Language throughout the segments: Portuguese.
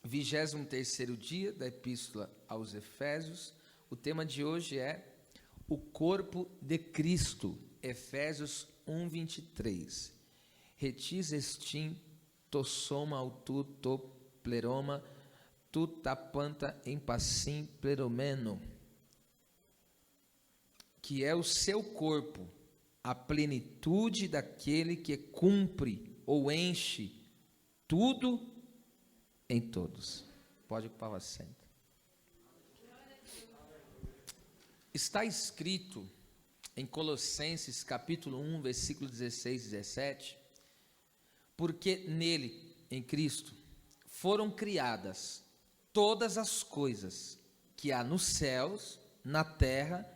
23º dia da Epístola aos Efésios. O tema de hoje é o corpo de Cristo, Efésios 1:23. Retis estim tossoma autu to pleroma tu tapanta empassim pleromeno, que é o seu corpo, a plenitude daquele que cumpre ou enche tudo em todos. Pode ocupar o assento. Está escrito em Colossenses capítulo 1, versículo 16 e 17, porque nele, em Cristo, foram criadas todas as coisas que há nos céus, na terra,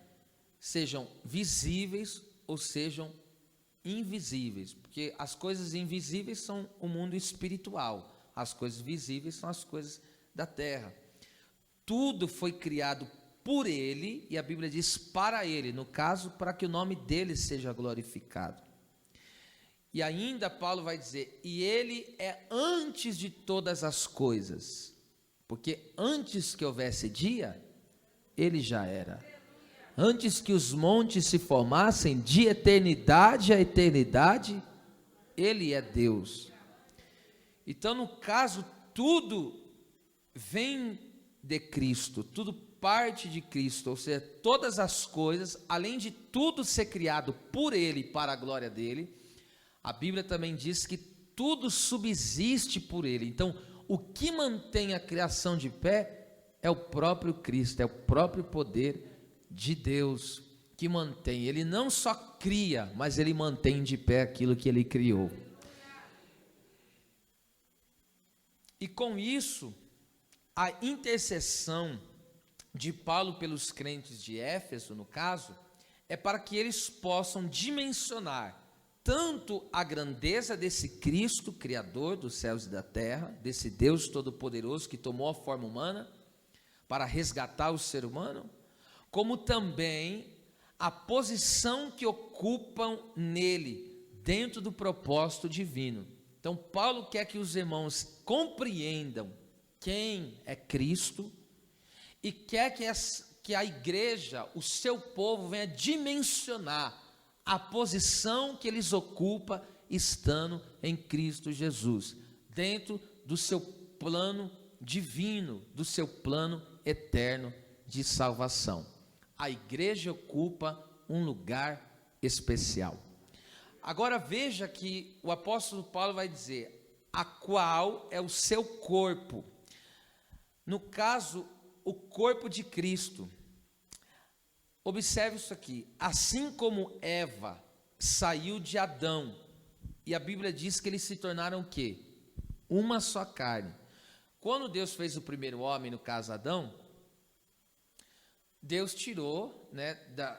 sejam visíveis ou sejam invisíveis, porque as coisas invisíveis são o mundo espiritual, as coisas visíveis são as coisas da terra. Tudo foi criado por ele, e a Bíblia diz para ele, no caso, para que o nome dele seja glorificado. E ainda Paulo vai dizer, e ele é antes de todas as coisas, porque antes que houvesse dia, ele já era. Antes que os montes se formassem, de eternidade a eternidade, ele é Deus. Então, no caso, tudo vem de Cristo, tudo parte de Cristo, ou seja, todas as coisas, além de tudo ser criado por ele, para a glória dele, a Bíblia também diz que tudo subsiste por ele. Então, o que mantém a criação de pé é o próprio Cristo, é o próprio poder de Deus que mantém. Ele não só cria, mas ele mantém de pé aquilo que ele criou. E com isso, a intercessão de Paulo pelos crentes de Éfeso, no caso, é para que eles possam dimensionar tanto a grandeza desse Cristo, Criador dos céus e da terra, desse Deus Todo-Poderoso que tomou a forma humana para resgatar o ser humano, como também a posição que ocupam nele, dentro do propósito divino. Então, Paulo quer que os irmãos compreendam quem é Cristo e quer que a igreja, o seu povo, venha dimensionar a posição que eles ocupam estando em Cristo Jesus, dentro do seu plano divino, do seu plano eterno de salvação. A igreja ocupa um lugar especial. Agora veja que o apóstolo Paulo vai dizer, a qual é o seu corpo. No caso, o corpo de Cristo. Observe isso aqui, assim como Eva saiu de Adão, e a Bíblia diz que eles se tornaram o quê? Uma só carne. Quando Deus fez o primeiro homem, no caso Adão, Deus tirou, né,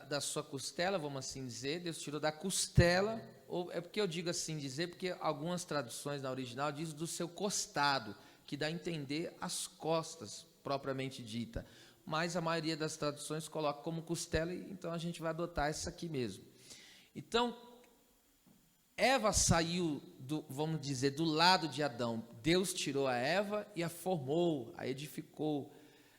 da sua costela, vamos assim dizer, Deus tirou da costela, ou é porque eu digo assim dizer, porque algumas traduções na original dizem do seu costado, que dá a entender as costas, propriamente dita, mas a maioria das traduções coloca como costela, então a gente vai adotar essa aqui mesmo. Então, Eva saiu, vamos dizer, do lado de Adão. Deus tirou a Eva e a formou, a edificou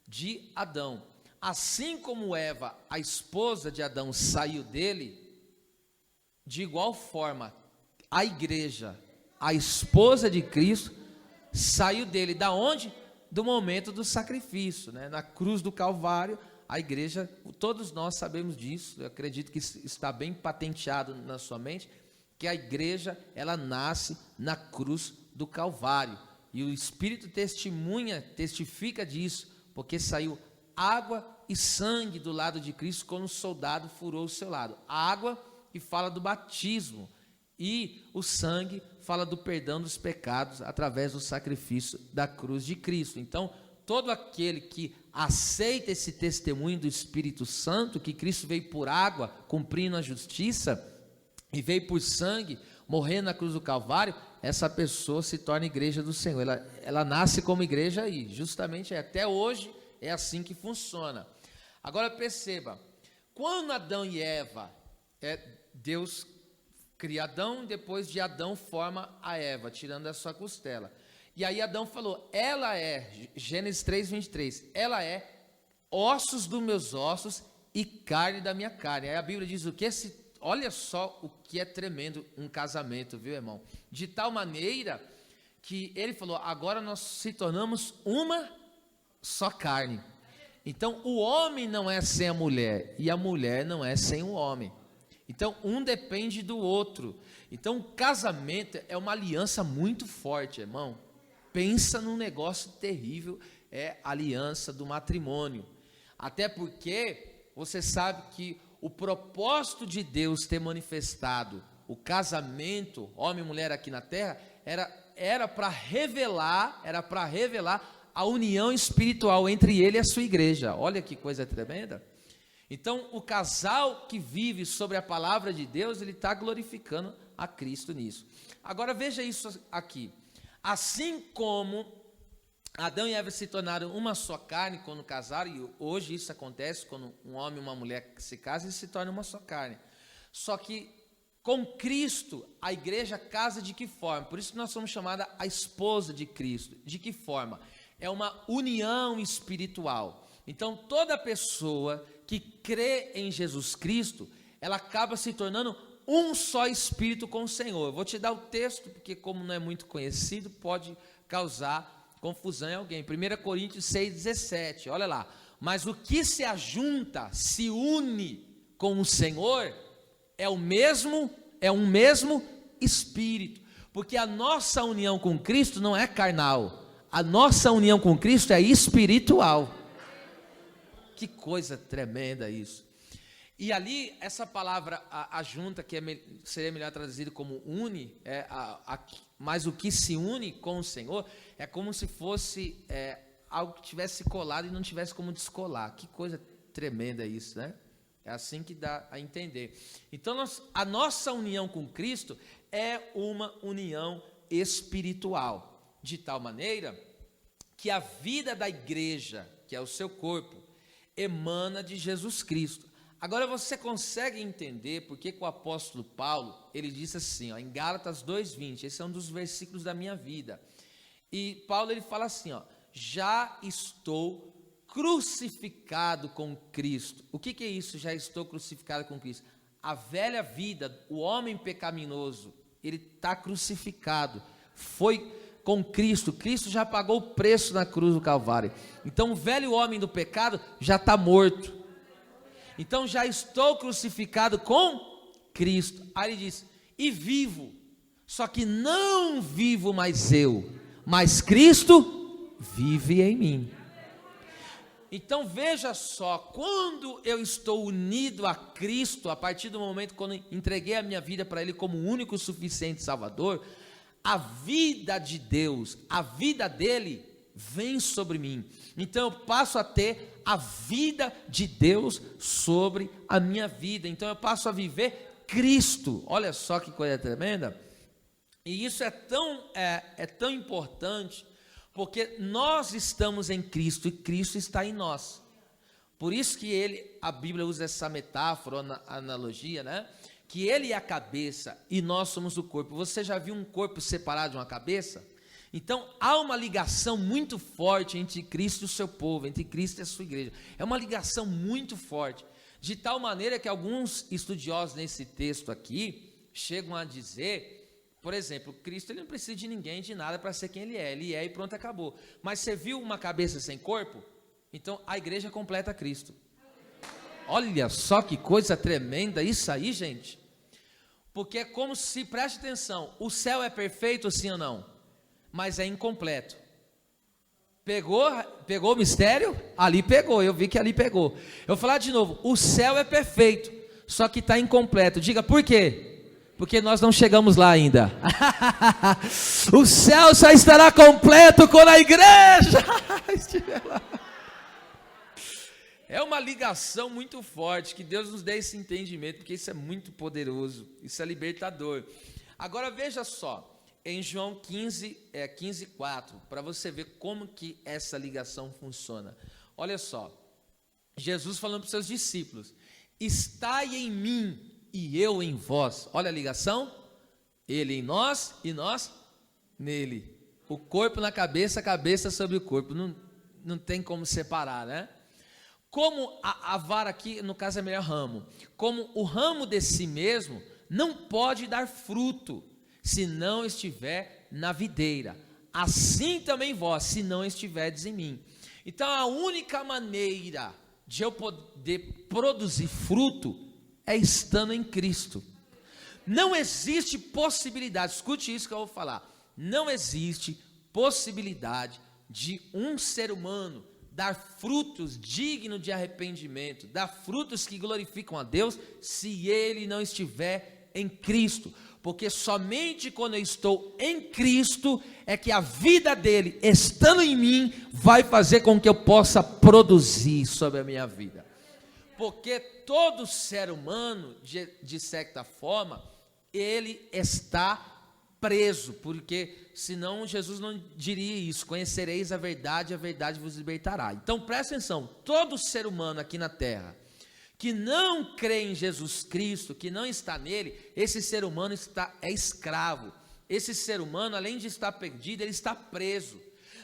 de Adão. Assim como Eva, a esposa de Adão, saiu dele, de igual forma, a igreja, a esposa de Cristo, saiu dele. Da onde? Do momento do sacrifício, né? Na cruz do Calvário, a igreja, todos nós sabemos disso, eu acredito que está bem patenteado na sua mente, que a igreja, ela nasce na cruz do Calvário, e o Espírito testifica disso, porque saiu água e sangue do lado de Cristo quando o soldado furou o seu lado. A água que fala do batismo, e o sangue fala do perdão dos pecados através do sacrifício da cruz de Cristo. Então, todo aquele que aceita esse testemunho do Espírito Santo, que Cristo veio por água, cumprindo a justiça, e veio por sangue, morrendo na cruz do Calvário, essa pessoa se torna igreja do Senhor. Ela nasce como igreja aí, justamente até hoje é assim que funciona. Agora perceba, quando Adão e Eva, Deus cria Adão, depois de Adão forma a Eva, tirando a sua costela. E aí Adão falou, ela é, Gênesis 3:23, ela é ossos dos meus ossos e carne da minha carne. Aí a Bíblia diz o que? Olha só o que é tremendo um casamento, viu, irmão? De tal maneira que ele falou, agora nós se tornamos uma só carne. Então o homem não é sem a mulher e a mulher não é sem o homem. Então um depende do outro. Então o casamento é uma aliança muito forte, irmão. Pensa num negócio terrível, é a aliança do matrimônio. Até porque você sabe que o propósito de Deus ter manifestado o casamento, homem e mulher aqui na terra, era para revelar a união espiritual entre ele e a sua igreja. Olha que coisa tremenda. Então, o casal que vive sobre a palavra de Deus, ele está glorificando a Cristo nisso. Agora, veja isso aqui. Assim como Adão e Eva se tornaram uma só carne quando casaram, e hoje isso acontece quando um homem e uma mulher se casam, eles se tornam uma só carne. Só que com Cristo, a igreja casa de que forma? Por isso que nós somos chamados a esposa de Cristo. De que forma? É uma união espiritual. Então, toda pessoa que crê em Jesus Cristo, ela acaba se tornando um só espírito com o Senhor. Eu vou te dar o texto, porque como não é muito conhecido, pode causar confusão em alguém. 1 Coríntios 6,17, olha lá. Mas o que se ajunta, se une com o Senhor, é um mesmo espírito. Porque a nossa união com Cristo não é carnal. A nossa união com Cristo é espiritual. Que coisa tremenda isso. E ali, essa palavra, a junta, que seria melhor traduzido como une, mas o que se une com o Senhor, é como se fosse algo que tivesse colado e não tivesse como descolar. Que coisa tremenda isso, né? É assim que dá a entender. Então, a nossa união com Cristo é uma união espiritual, de tal maneira que a vida da igreja, que é o seu corpo, emana de Jesus Cristo. Agora você consegue entender porque que o apóstolo Paulo, ele disse assim, ó, em Gálatas 2:20, esse é um dos versículos da minha vida. E Paulo, ele fala assim, ó, já estou crucificado com Cristo. O que é isso, já estou crucificado com Cristo? A velha vida, o homem pecaminoso, ele está crucificado, foi com Cristo. Cristo já pagou o preço na cruz do Calvário. Então o velho homem do pecado já está morto. Então já estou crucificado com Cristo. Aí ele diz, e vivo, só que não vivo mais eu, mas Cristo vive em mim. Então veja só, quando eu estou unido a Cristo, a partir do momento quando entreguei a minha vida para Ele como o único suficiente Salvador, a vida de Deus, a vida dele vem sobre mim. Então eu passo a ter a vida de Deus sobre a minha vida. Então eu passo a viver Cristo. Olha só que coisa tremenda. E isso é tão importante, porque nós estamos em Cristo e Cristo está em nós. Por isso que a Bíblia usa essa metáfora, analogia, né? Que ele é a cabeça e nós somos o corpo. Você já viu um corpo separado de uma cabeça? Então há uma ligação muito forte entre Cristo e o seu povo, entre Cristo e a sua igreja. É uma ligação muito forte, de tal maneira que alguns estudiosos nesse texto aqui chegam a dizer, por exemplo, Cristo, ele não precisa de ninguém, de nada para ser quem ele é e pronto, acabou. Mas você viu uma cabeça sem corpo? Então a igreja completa Cristo. Olha só que coisa tremenda isso aí, gente. Porque é como se, preste atenção, o céu é perfeito, sim ou não? Mas é incompleto. Pegou o mistério? Ali pegou, eu vi que ali pegou. Eu vou falar de novo, o céu é perfeito, só que está incompleto. Diga, por quê? Porque nós não chegamos lá ainda. O céu só estará completo quando a igreja estiver lá. É uma ligação muito forte, que Deus nos dê esse entendimento, porque isso é muito poderoso, isso é libertador. Agora veja só, em João 15:4, para você ver como que essa ligação funciona. Olha só, Jesus falando para os seus discípulos, estai em mim e eu em vós. Olha a ligação, ele em nós e nós nele. O corpo na cabeça, a cabeça sobre o corpo. Não tem como separar, né? Como a vara aqui, no caso é melhor ramo. Como o ramo de si mesmo não pode dar fruto, se não estiver na videira. Assim também vós, se não estiverdes em mim. Então a única maneira de eu poder produzir fruto é estando em Cristo. Não existe possibilidade, escute isso que eu vou falar. Não existe possibilidade de um ser humano dar frutos dignos de arrependimento, dar frutos que glorificam a Deus, se ele não estiver em Cristo. Porque somente quando eu estou em Cristo, é que a vida dele, estando em mim, vai fazer com que eu possa produzir sobre a minha vida. Porque todo ser humano, de certa forma, ele está preso, porque senão Jesus não diria isso: conhecereis a verdade vos libertará. Então presta atenção, todo ser humano aqui na terra, que não crê em Jesus Cristo, que não está nele, esse ser humano é escravo. Esse ser humano, além de estar perdido, ele está preso.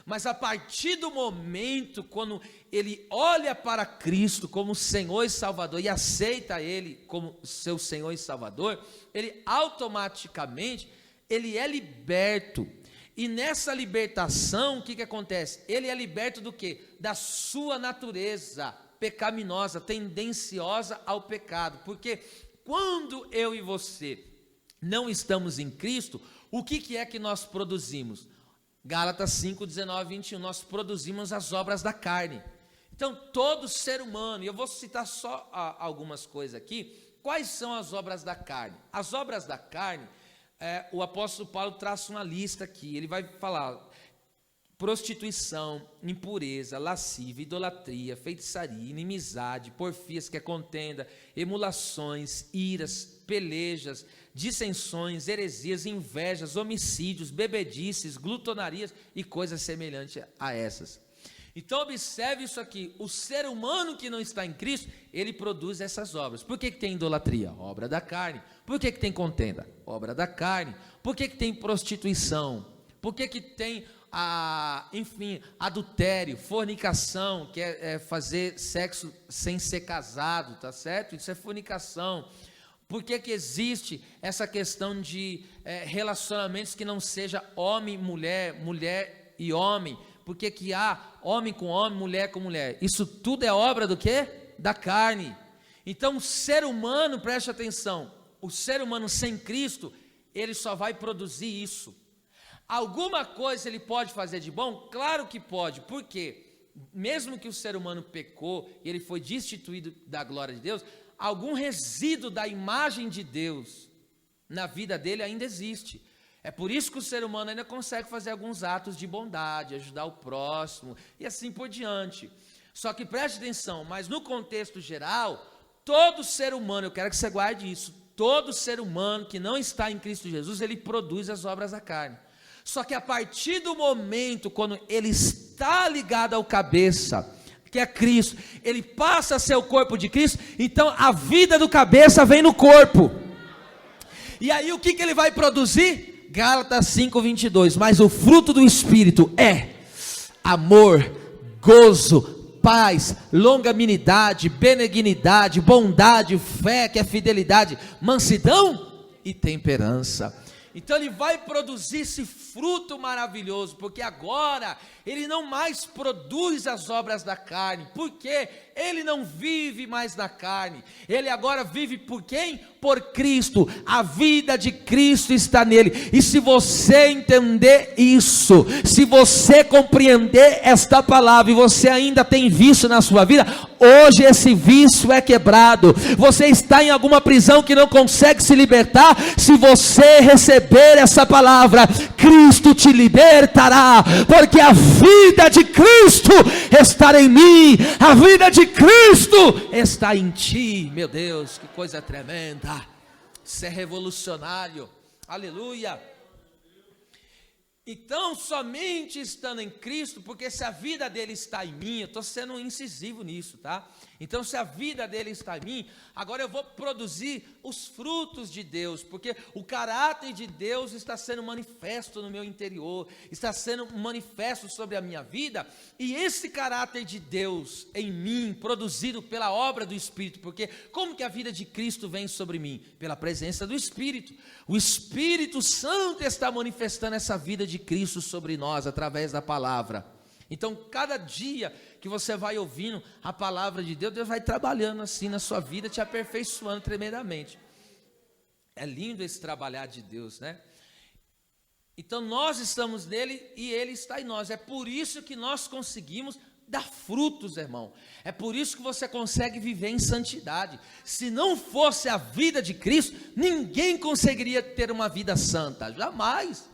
Mas a partir do momento, quando ele olha para Cristo como Senhor e Salvador, e aceita ele como seu Senhor e Salvador, ele automaticamente, ele é liberto. E nessa libertação, o que acontece? Ele é liberto do quê? Da sua natureza pecaminosa, tendenciosa ao pecado. Porque quando eu e você não estamos em Cristo, o que é que nós produzimos? Gálatas 5, 19, 21, nós produzimos as obras da carne. Então todo ser humano, e eu vou citar só algumas coisas aqui. Quais são as obras da carne? As obras da carne, o apóstolo Paulo traça uma lista aqui. Ele vai falar: prostituição, impureza, lascívia, idolatria, feitiçaria, inimizade, porfias, que é contenda, emulações, iras, pelejas, dissensões, heresias, invejas, homicídios, bebedices, glutonarias e coisas semelhantes a essas. Então observe isso aqui: o ser humano que não está em Cristo, ele produz essas obras. Por que tem idolatria? Obra da carne. Por que tem contenda? Obra da carne. Por que tem prostituição? Por que tem adultério, fornicação, que é fazer sexo sem ser casado, tá certo? Isso é fornicação. Por que existe essa questão de relacionamentos que não seja homem, mulher e homem? Por que há homem com homem, mulher com mulher? Isso tudo é obra do quê? Da carne. Então o ser humano, preste atenção, o ser humano sem Cristo, ele só vai produzir isso. Alguma coisa ele pode fazer de bom? Claro que pode. Por quê? Mesmo que o ser humano pecou e ele foi destituído da glória de Deus, algum resíduo da imagem de Deus na vida dele ainda existe. É por isso que o ser humano ainda consegue fazer alguns atos de bondade, ajudar o próximo e assim por diante. Só que preste atenção, mas no contexto geral, todo ser humano, eu quero que você guarde isso, todo ser humano que não está em Cristo Jesus, ele produz as obras da carne. Só que a partir do momento, quando ele está ligado ao cabeça, que é Cristo, ele passa a ser o corpo de Cristo, então a vida do cabeça vem no corpo. E aí o que ele vai produzir? Gálatas 5, 22, mas o fruto do Espírito é amor, gozo, paz, longanimidade, benignidade, bondade, fé, que é fidelidade, mansidão e temperança. Então ele vai produzir esse fruto maravilhoso, porque agora ele não mais produz as obras da carne, porque ele não vive mais na carne, ele agora vive por quem? Por Cristo, a vida de Cristo está nele. E se você entender isso, se você compreender esta palavra, e você ainda tem vício na sua vida, hoje esse vício é quebrado. Você está em alguma prisão que não consegue se libertar, se você receber essa palavra, Cristo te libertará, porque a vida de Cristo está em mim, a vida de Cristo está em ti. Meu Deus, que coisa tremenda, isso é revolucionário, aleluia. Então, somente estando em Cristo, porque se a vida dele está em mim, eu estou sendo incisivo nisso, tá? Então, se a vida dele está em mim, agora eu vou produzir os frutos de Deus, porque o caráter de Deus está sendo manifesto no meu interior, está sendo manifesto sobre a minha vida, e esse caráter de Deus em mim, produzido pela obra do Espírito, porque como que a vida de Cristo vem sobre mim? Pela presença do Espírito. O Espírito Santo está manifestando essa vida de Cristo sobre nós, através da palavra. Então, cada dia que você vai ouvindo a palavra de Deus, Deus vai trabalhando assim na sua vida, te aperfeiçoando tremendamente. É lindo esse trabalhar de Deus, né? Então, nós estamos nele e ele está em nós. É por isso que nós conseguimos dar frutos, irmão. É por isso que você consegue viver em santidade. Se não fosse a vida de Cristo, ninguém conseguiria ter uma vida santa. Jamais.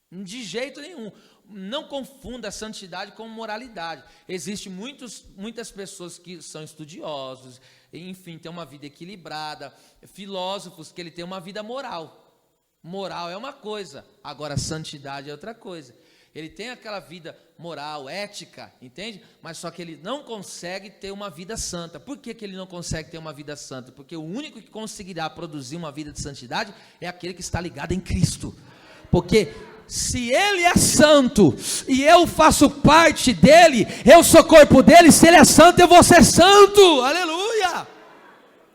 De jeito nenhum. Não confunda a santidade com moralidade. Existem muitas pessoas que são estudiosos, enfim, têm uma vida equilibrada, filósofos que ele tem uma vida moral. Moral é uma coisa, agora santidade é outra coisa. Ele tem aquela vida moral, ética, entende? Mas só que ele não consegue ter uma vida santa. Por que ele não consegue ter uma vida santa? Porque o único que conseguirá produzir uma vida de santidade é aquele que está ligado em Cristo. Porque se ele é santo e eu faço parte dele, eu sou corpo dele, se ele é santo, eu vou ser santo, aleluia,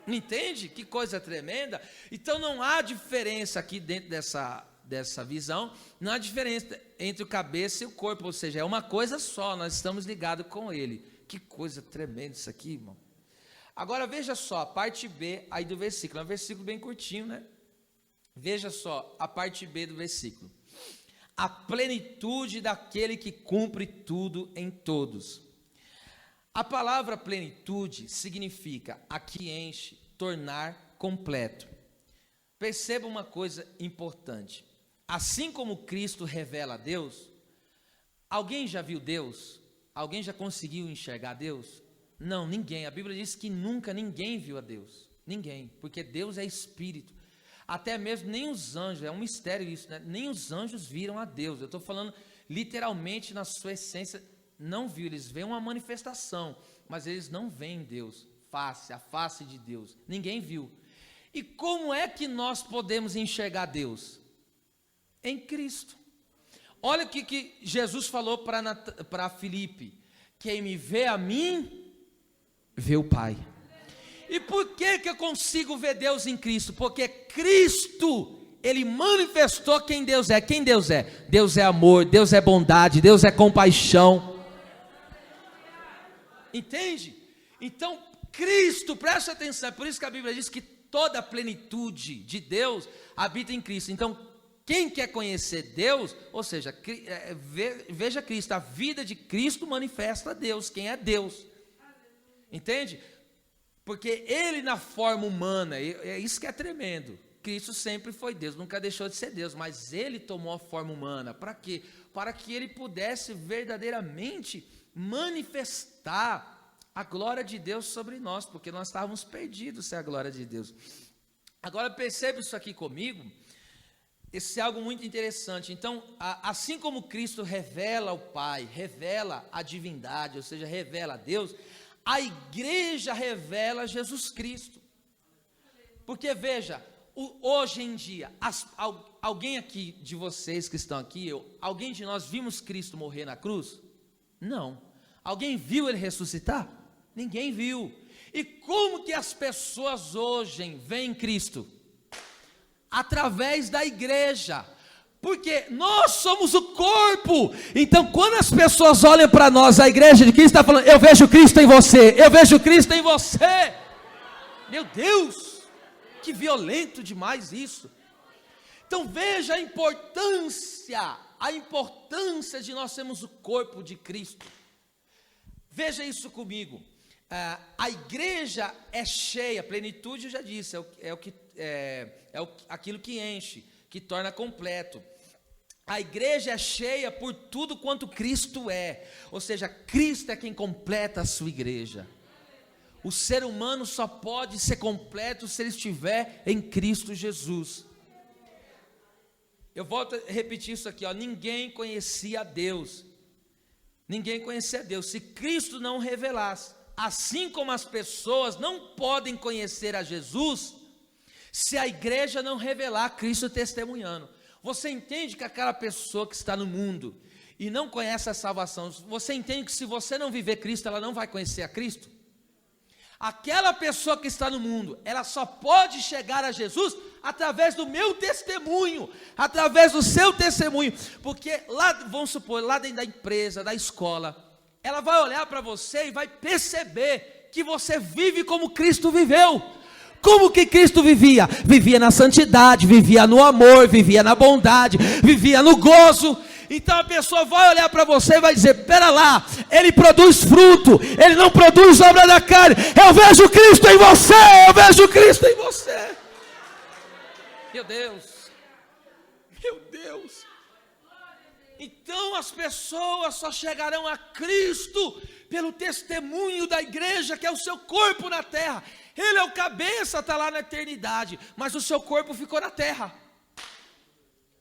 entende? Que coisa tremenda. Então não há diferença aqui dentro dessa visão, não há diferença entre o cabeça e o corpo, ou seja, é uma coisa só, nós estamos ligados com ele. Que coisa tremenda isso aqui, irmão. Agora veja só, a parte B aí do versículo, é um versículo bem curtinho, né? Veja só, a parte B do versículo. A plenitude daquele que cumpre tudo em todos. A palavra plenitude significa a que enche, tornar completo. Perceba uma coisa importante. Assim como Cristo revela a Deus, alguém já viu Deus? Alguém já conseguiu enxergar Deus? Não, ninguém. A Bíblia diz que nunca ninguém viu a Deus. Ninguém, porque Deus é Espírito. Até mesmo nem os anjos, é um mistério isso, né? Nem os anjos viram a Deus. Eu estou falando literalmente na sua essência, não viu, eles veem uma manifestação, mas eles não veem Deus, a face de Deus, ninguém viu. E como é que nós podemos enxergar Deus? Em Cristo. Olha o que Jesus falou para Filipe: quem me vê a mim, vê o Pai. E por que eu consigo ver Deus em Cristo? Porque Cristo, ele manifestou quem Deus é. Quem Deus é? Deus é amor, Deus é bondade, Deus é compaixão. Entende? Então, Cristo, preste atenção, é por isso que a Bíblia diz que toda a plenitude de Deus habita em Cristo. Então, quem quer conhecer Deus, ou seja, veja Cristo, a vida de Cristo manifesta Deus, quem é Deus. Entende? Porque ele na forma humana, é isso que é tremendo. Cristo sempre foi Deus, nunca deixou de ser Deus, mas ele tomou a forma humana. Para quê? Para que ele pudesse verdadeiramente manifestar a glória de Deus sobre nós, porque nós estávamos perdidos sem a glória de Deus. Agora perceba isso aqui comigo, esse é algo muito interessante. Então, assim como Cristo revela o Pai, revela a divindade, ou seja, revela a Deus, a igreja revela Jesus Cristo. Porque veja, hoje em dia, alguém aqui de vocês que estão aqui, alguém de nós vimos Cristo morrer na cruz? Não. Alguém viu ele ressuscitar? Ninguém viu. E como que as pessoas hoje veem Cristo? Através da igreja. Porque nós somos o corpo. Então quando as pessoas olham para nós, a igreja de Cristo está falando: eu vejo Cristo em você, eu vejo Cristo em você. Meu Deus, que violento demais isso. Então veja a importância de nós sermos o corpo de Cristo. Veja isso comigo. A igreja é cheia, plenitude eu já disse, aquilo que enche, que torna completo. A igreja é cheia por tudo quanto Cristo é, ou seja, Cristo é quem completa a sua igreja. O ser humano só pode ser completo se ele estiver em Cristo Jesus. Eu volto a repetir isso aqui, ó, ninguém conhecia Deus. Ninguém conhecia Deus se Cristo não revelasse. Assim como as pessoas não podem conhecer a Jesus se a igreja não revelar Cristo testemunhando. Você entende que aquela pessoa que está no mundo e não conhece a salvação, você entende que se você não viver Cristo, ela não vai conhecer a Cristo? Aquela pessoa que está no mundo, ela só pode chegar a Jesus através do meu testemunho, através do seu testemunho, porque lá, vamos supor, lá dentro da empresa, da escola, ela vai olhar para você e vai perceber que você vive como Cristo viveu. Como que Cristo vivia? Vivia na santidade, vivia no amor, vivia na bondade, vivia no gozo. Então a pessoa vai olhar para você e vai dizer, pera lá, ele produz fruto, ele não produz obra da carne. Eu vejo Cristo em você, eu vejo Cristo em você. Meu Deus, meu Deus. Então as pessoas só chegarão a Cristo pelo testemunho da igreja, que é o seu corpo na terra. Ele é o cabeça, está lá na eternidade, mas o seu corpo ficou na terra.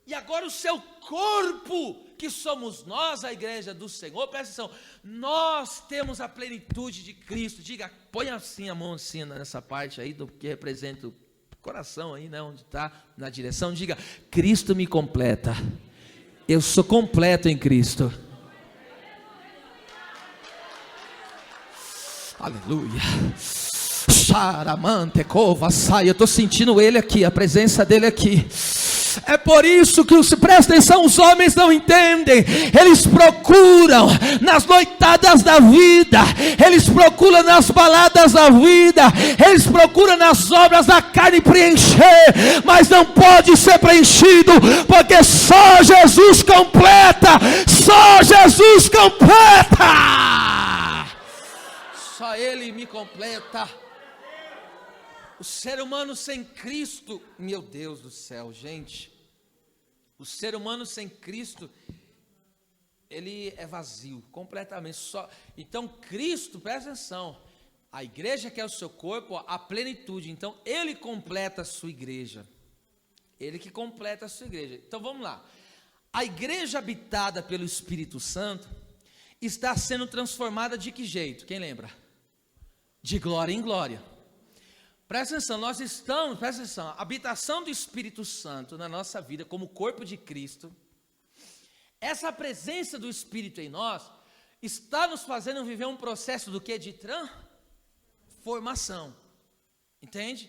E agora o seu corpo, que somos nós, a igreja do Senhor, presta atenção, nós temos a plenitude de Cristo. Diga, põe assim a mão assim nessa parte aí, do que representa o coração aí, né, onde está, na direção, diga, Cristo me completa. Eu sou completo em Cristo. Aleluia. Charamante, cova, sai. Eu estou sentindo ele aqui, a presença dele aqui. É por isso que, presta atenção, os homens não entendem. Eles procuram nas noitadas da vida, eles procuram nas baladas da vida, eles procuram nas obras da carne preencher, mas não pode ser preenchido, porque só Jesus completa, só Jesus completa, só Ele me completa. O ser humano sem Cristo, meu Deus do céu, gente, o ser humano sem Cristo, ele é vazio, completamente só. Então Cristo, presta atenção, a igreja que é o seu corpo, a plenitude, então Ele completa a sua igreja, Ele que completa a sua igreja. Então vamos lá, a igreja habitada pelo Espírito Santo, está sendo transformada de que jeito? Quem lembra? De glória em glória. Presta atenção, nós estamos, presta atenção, a habitação do Espírito Santo na nossa vida, como corpo de Cristo, essa presença do Espírito em nós, está nos fazendo viver um processo do que? De transformação, entende?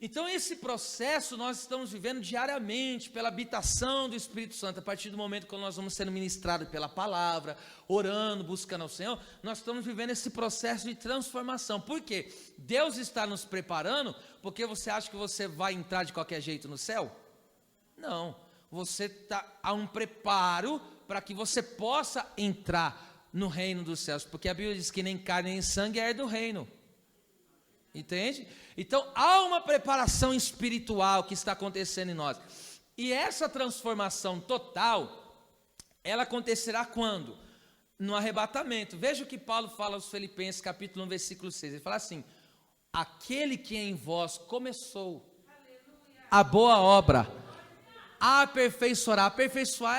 Então esse processo nós estamos vivendo diariamente, pela habitação do Espírito Santo, a partir do momento que nós vamos sendo ministrados pela palavra, orando, buscando ao Senhor, nós estamos vivendo esse processo de transformação. Por quê? Deus está nos preparando, porque você acha que você vai entrar de qualquer jeito no céu? Não, há um preparo para que você possa entrar no reino dos céus, porque a Bíblia diz que nem carne nem sangue é do reino. Entende? Então há uma preparação espiritual que está acontecendo em nós. E essa transformação total, ela acontecerá quando? No arrebatamento. Veja o que Paulo fala aos Filipenses, capítulo 1, versículo 6. Ele fala assim: aquele que em vós começou a boa obra, aperfeiçoar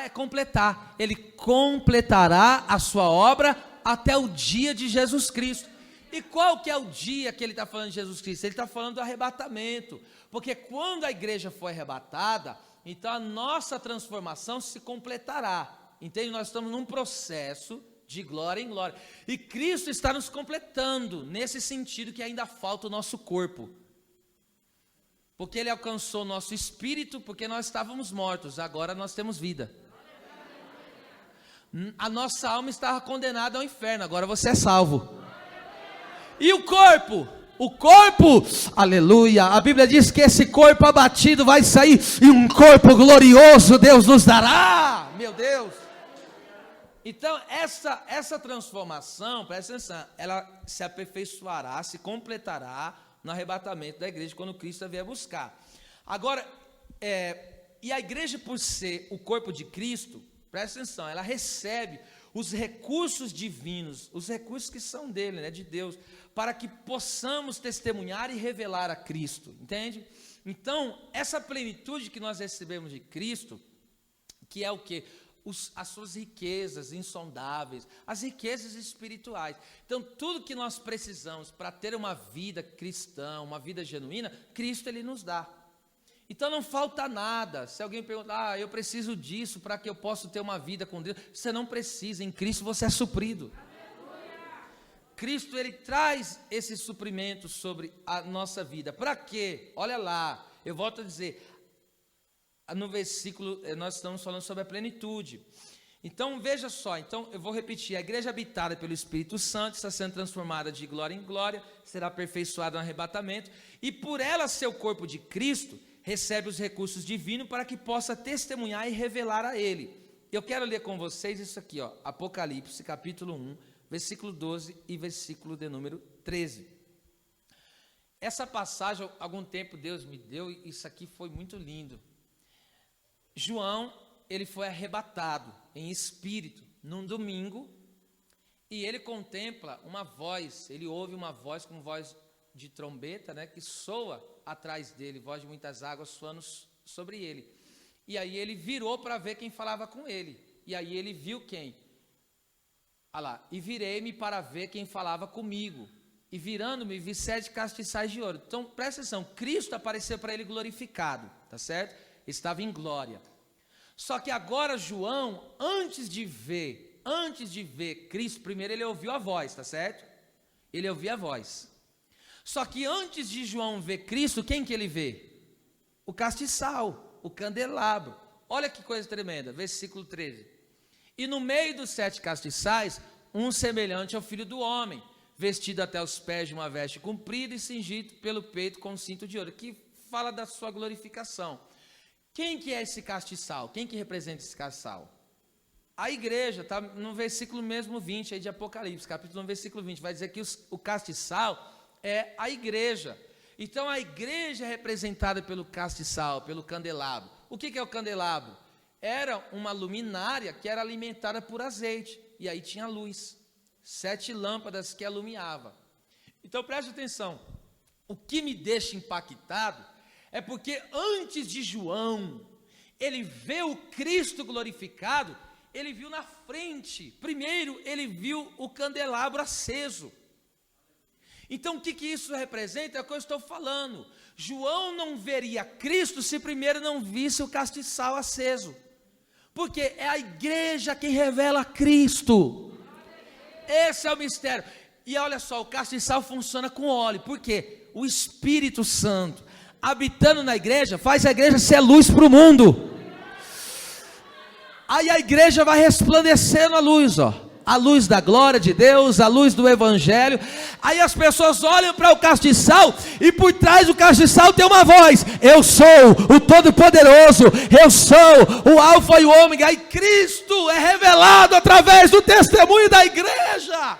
é completar. Ele completará a sua obra até o dia de Jesus Cristo. E qual que é o dia que ele está falando de Jesus Cristo? Ele está falando do arrebatamento, porque quando a igreja for arrebatada, então a nossa transformação se completará, entende? Nós estamos num processo de glória em glória, e Cristo está nos completando, nesse sentido que ainda falta o nosso corpo, porque Ele alcançou o nosso espírito, porque nós estávamos mortos, agora nós temos vida. A nossa alma estava condenada ao inferno, agora você é salvo. E o corpo, aleluia, a Bíblia diz que esse corpo abatido vai sair, e um corpo glorioso Deus nos dará, meu Deus. Então essa transformação, presta atenção, ela se aperfeiçoará, se completará no arrebatamento da igreja, quando Cristo vier buscar. Agora, e a igreja, por ser o corpo de Cristo, presta atenção, ela recebe os recursos divinos, os recursos que são dele, né, de Deus, para que possamos testemunhar e revelar a Cristo, entende? Então, essa plenitude que nós recebemos de Cristo, que é o quê? As suas riquezas insondáveis, as riquezas espirituais. Então, tudo que nós precisamos para ter uma vida cristã, uma vida genuína, Cristo Ele nos dá. Então, não falta nada. Se alguém perguntar, eu preciso disso para que eu possa ter uma vida com Deus, você não precisa, em Cristo você é suprido. Cristo, Ele traz esse suprimento sobre a nossa vida. Para quê? Olha lá, eu volto a dizer, no versículo, nós estamos falando sobre a plenitude. Então, veja só, então eu vou repetir, a igreja habitada pelo Espírito Santo está sendo transformada de glória em glória, será aperfeiçoada no arrebatamento, e por ela ser o corpo de Cristo, recebe os recursos divinos para que possa testemunhar e revelar a Ele. Eu quero ler com vocês isso aqui, ó, Apocalipse, capítulo 1, versículo 12 e versículo de número 13. Essa passagem, há algum tempo Deus me deu, e isso aqui foi muito lindo. João, ele foi arrebatado em espírito num domingo, e ele contempla uma voz, ele ouve uma voz como voz de trombeta, né, que soa atrás dele, voz de muitas águas soando sobre ele. E aí ele virou para ver quem falava com ele, e aí ele viu quem? Olha lá, e virei-me para ver quem falava comigo, e virando-me vi 7 castiçais de ouro. Então presta atenção, Cristo apareceu para ele glorificado, tá certo? Estava em glória. Só que agora João, antes de ver Cristo, primeiro ele ouviu a voz, tá certo? Ele ouvia a voz. Só que antes de João ver Cristo, quem que ele vê? O castiçal, o candelabro. Olha que coisa tremenda, versículo 13. E no meio dos 7 castiçais, um semelhante ao Filho do Homem, vestido até os pés de uma veste comprida e cingido pelo peito com um cinto de ouro, que fala da sua glorificação. Quem que é esse castiçal? Quem que representa esse castiçal? A igreja, está no versículo mesmo 20 aí de Apocalipse, capítulo 1, versículo 20, vai dizer que o castiçal é a igreja. Então a igreja é representada pelo castiçal, pelo candelabro. O que é o candelabro? Era uma luminária que era alimentada por azeite, e aí tinha luz, 7 lâmpadas que iluminavam. Então preste atenção, o que me deixa impactado é porque antes de João, ele vê o Cristo glorificado, ele viu na frente, primeiro ele viu o candelabro aceso. Então o que isso representa? É o que eu estou falando. João não veria Cristo se primeiro não visse o castiçal aceso, porque é a igreja que revela Cristo. Esse é o mistério. E olha só, o castiçal funciona com óleo, por quê? O Espírito Santo habitando na igreja, faz a igreja ser luz para o mundo. Aí a igreja vai resplandecendo a luz, ó, a luz da glória de Deus, a luz do Evangelho. Aí as pessoas olham para o castiçal, e por trás do castiçal tem uma voz: eu sou o Todo-Poderoso, eu sou o Alfa e o Ômega. Aí Cristo é revelado através do testemunho da igreja.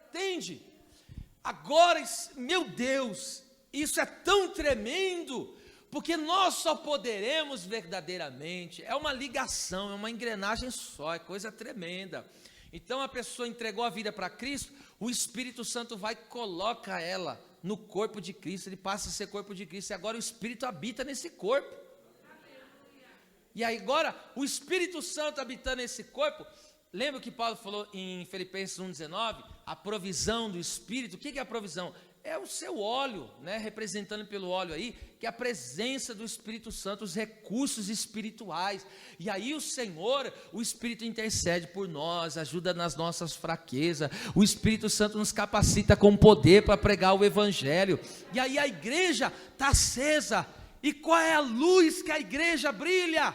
Entende? Agora, meu Deus, isso é tão tremendo, porque nós só poderemos verdadeiramente, é uma ligação, é uma engrenagem só, é coisa tremenda. Então a pessoa entregou a vida para Cristo, o Espírito Santo vai e coloca ela no corpo de Cristo, ele passa a ser corpo de Cristo, e agora o Espírito habita nesse corpo. E aí agora, o Espírito Santo habitando nesse corpo, lembra o que Paulo falou em Filipenses 1,19? A provisão do Espírito. O que é a provisão? É o seu óleo, né? Representando pelo óleo aí, que é a presença do Espírito Santo, os recursos espirituais. E aí o Senhor, o Espírito intercede por nós, ajuda nas nossas fraquezas. O Espírito Santo nos capacita com poder para pregar o Evangelho. E aí a igreja está acesa. E qual é a luz que a igreja brilha?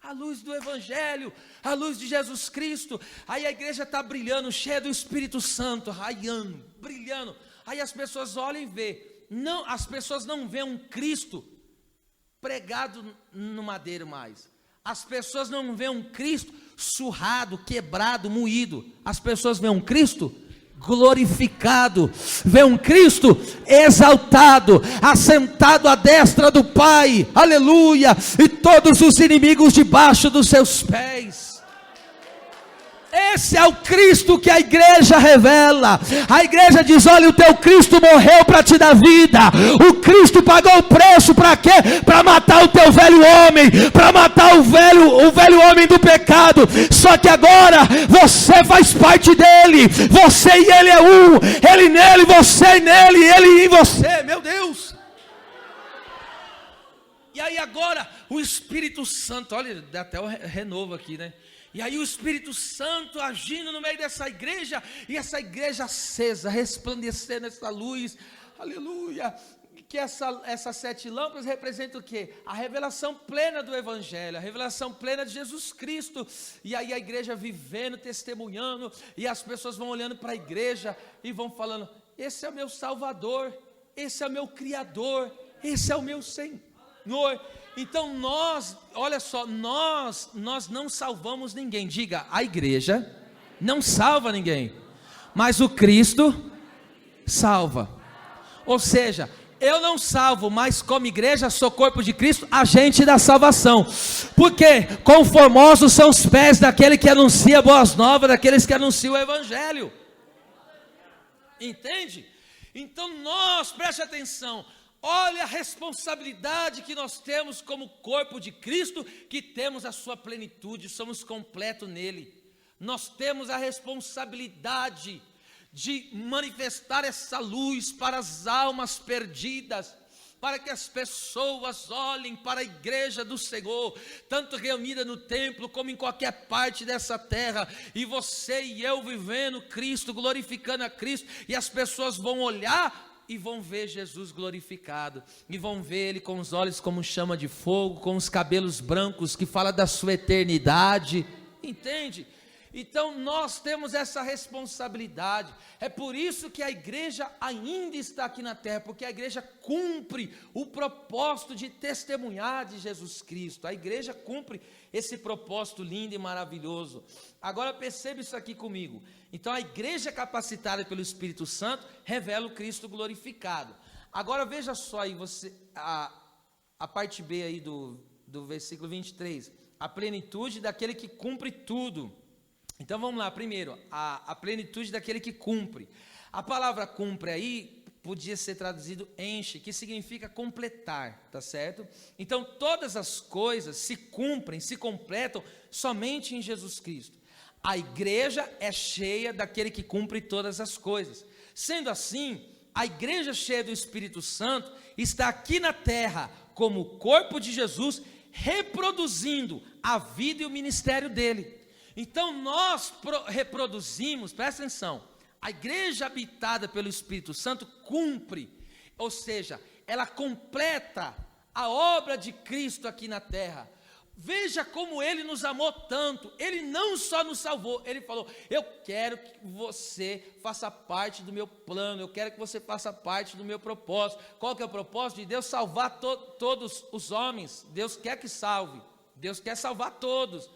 A luz do Evangelho, a luz de Jesus Cristo. Aí a igreja está brilhando, cheia do Espírito Santo, raiando, brilhando. Aí as pessoas olham e vêem. Não, as pessoas não veem um Cristo pregado no madeiro mais. As pessoas não veem um Cristo surrado, quebrado, moído. As pessoas veem um Cristo glorificado, vê um Cristo exaltado, assentado à destra do Pai, aleluia, e todos os inimigos debaixo dos seus pés. Esse é o Cristo que a igreja revela. A igreja diz: olha, o teu Cristo morreu para te dar vida. O Cristo pagou o preço para quê? Para matar o teu velho homem, para matar o velho homem do pecado. Só que agora você faz parte dele. Você e ele é um. Ele nele, você nele, ele em você. Meu Deus! E aí agora o Espírito Santo, olha, dá até o renovo aqui, né? E aí o Espírito Santo agindo no meio dessa igreja, e essa igreja acesa, resplandecendo essa luz, aleluia, que essas 7 lâmpadas representam o quê? A revelação plena do Evangelho, a revelação plena de Jesus Cristo. E aí a igreja vivendo, testemunhando, e as pessoas vão olhando para a igreja e vão falando: esse é o meu Salvador, esse é o meu Criador, esse é o meu Senhor. Então nós, olha só, nós não salvamos ninguém. Diga: a igreja não salva ninguém, mas o Cristo salva. Ou seja, eu não salvo, mas como igreja sou corpo de Cristo, agente da salvação. Porque conformosos são os pés daquele que anuncia boas novas, daqueles que anunciam o Evangelho. Entende? Então nós, preste atenção, olha a responsabilidade que nós temos como corpo de Cristo, que temos a sua plenitude, somos completos nele. Nós temos a responsabilidade de manifestar essa luz para as almas perdidas, para que as pessoas olhem para a igreja do Senhor, tanto reunida no templo, como em qualquer parte dessa terra, e você e eu vivendo Cristo, glorificando a Cristo, e as pessoas vão olhar e vão ver Jesus glorificado, e vão ver Ele com os olhos como chama de fogo, com os cabelos brancos, que fala da sua eternidade, entende? Então nós temos essa responsabilidade. É por isso que a igreja ainda está aqui na terra, porque a igreja cumpre o propósito de testemunhar de Jesus Cristo. A igreja cumpre esse propósito lindo e maravilhoso. Agora perceba isso aqui comigo. Então a igreja capacitada pelo Espírito Santo revela o Cristo glorificado. Agora veja só aí a parte B aí do versículo 23. A plenitude daquele que cumpre tudo. Então vamos lá, primeiro, a plenitude daquele que cumpre. A palavra cumpre aí podia ser traduzido enche, que significa completar, tá certo? Então todas as coisas se cumprem, se completam somente em Jesus Cristo. A igreja é cheia daquele que cumpre todas as coisas. Sendo assim, a igreja cheia do Espírito Santo está aqui na terra como corpo de Jesus, reproduzindo a vida e o ministério dele. Então nós reproduzimos, presta atenção, a igreja habitada pelo Espírito Santo cumpre, ou seja, ela completa a obra de Cristo aqui na terra. Veja como Ele nos amou tanto. Ele não só nos salvou, Ele falou: eu quero que você faça parte do meu plano, eu quero que você faça parte do meu propósito. Qual que é o propósito de Deus? Salvar todos os homens. Deus quer que salve, Deus quer salvar todos.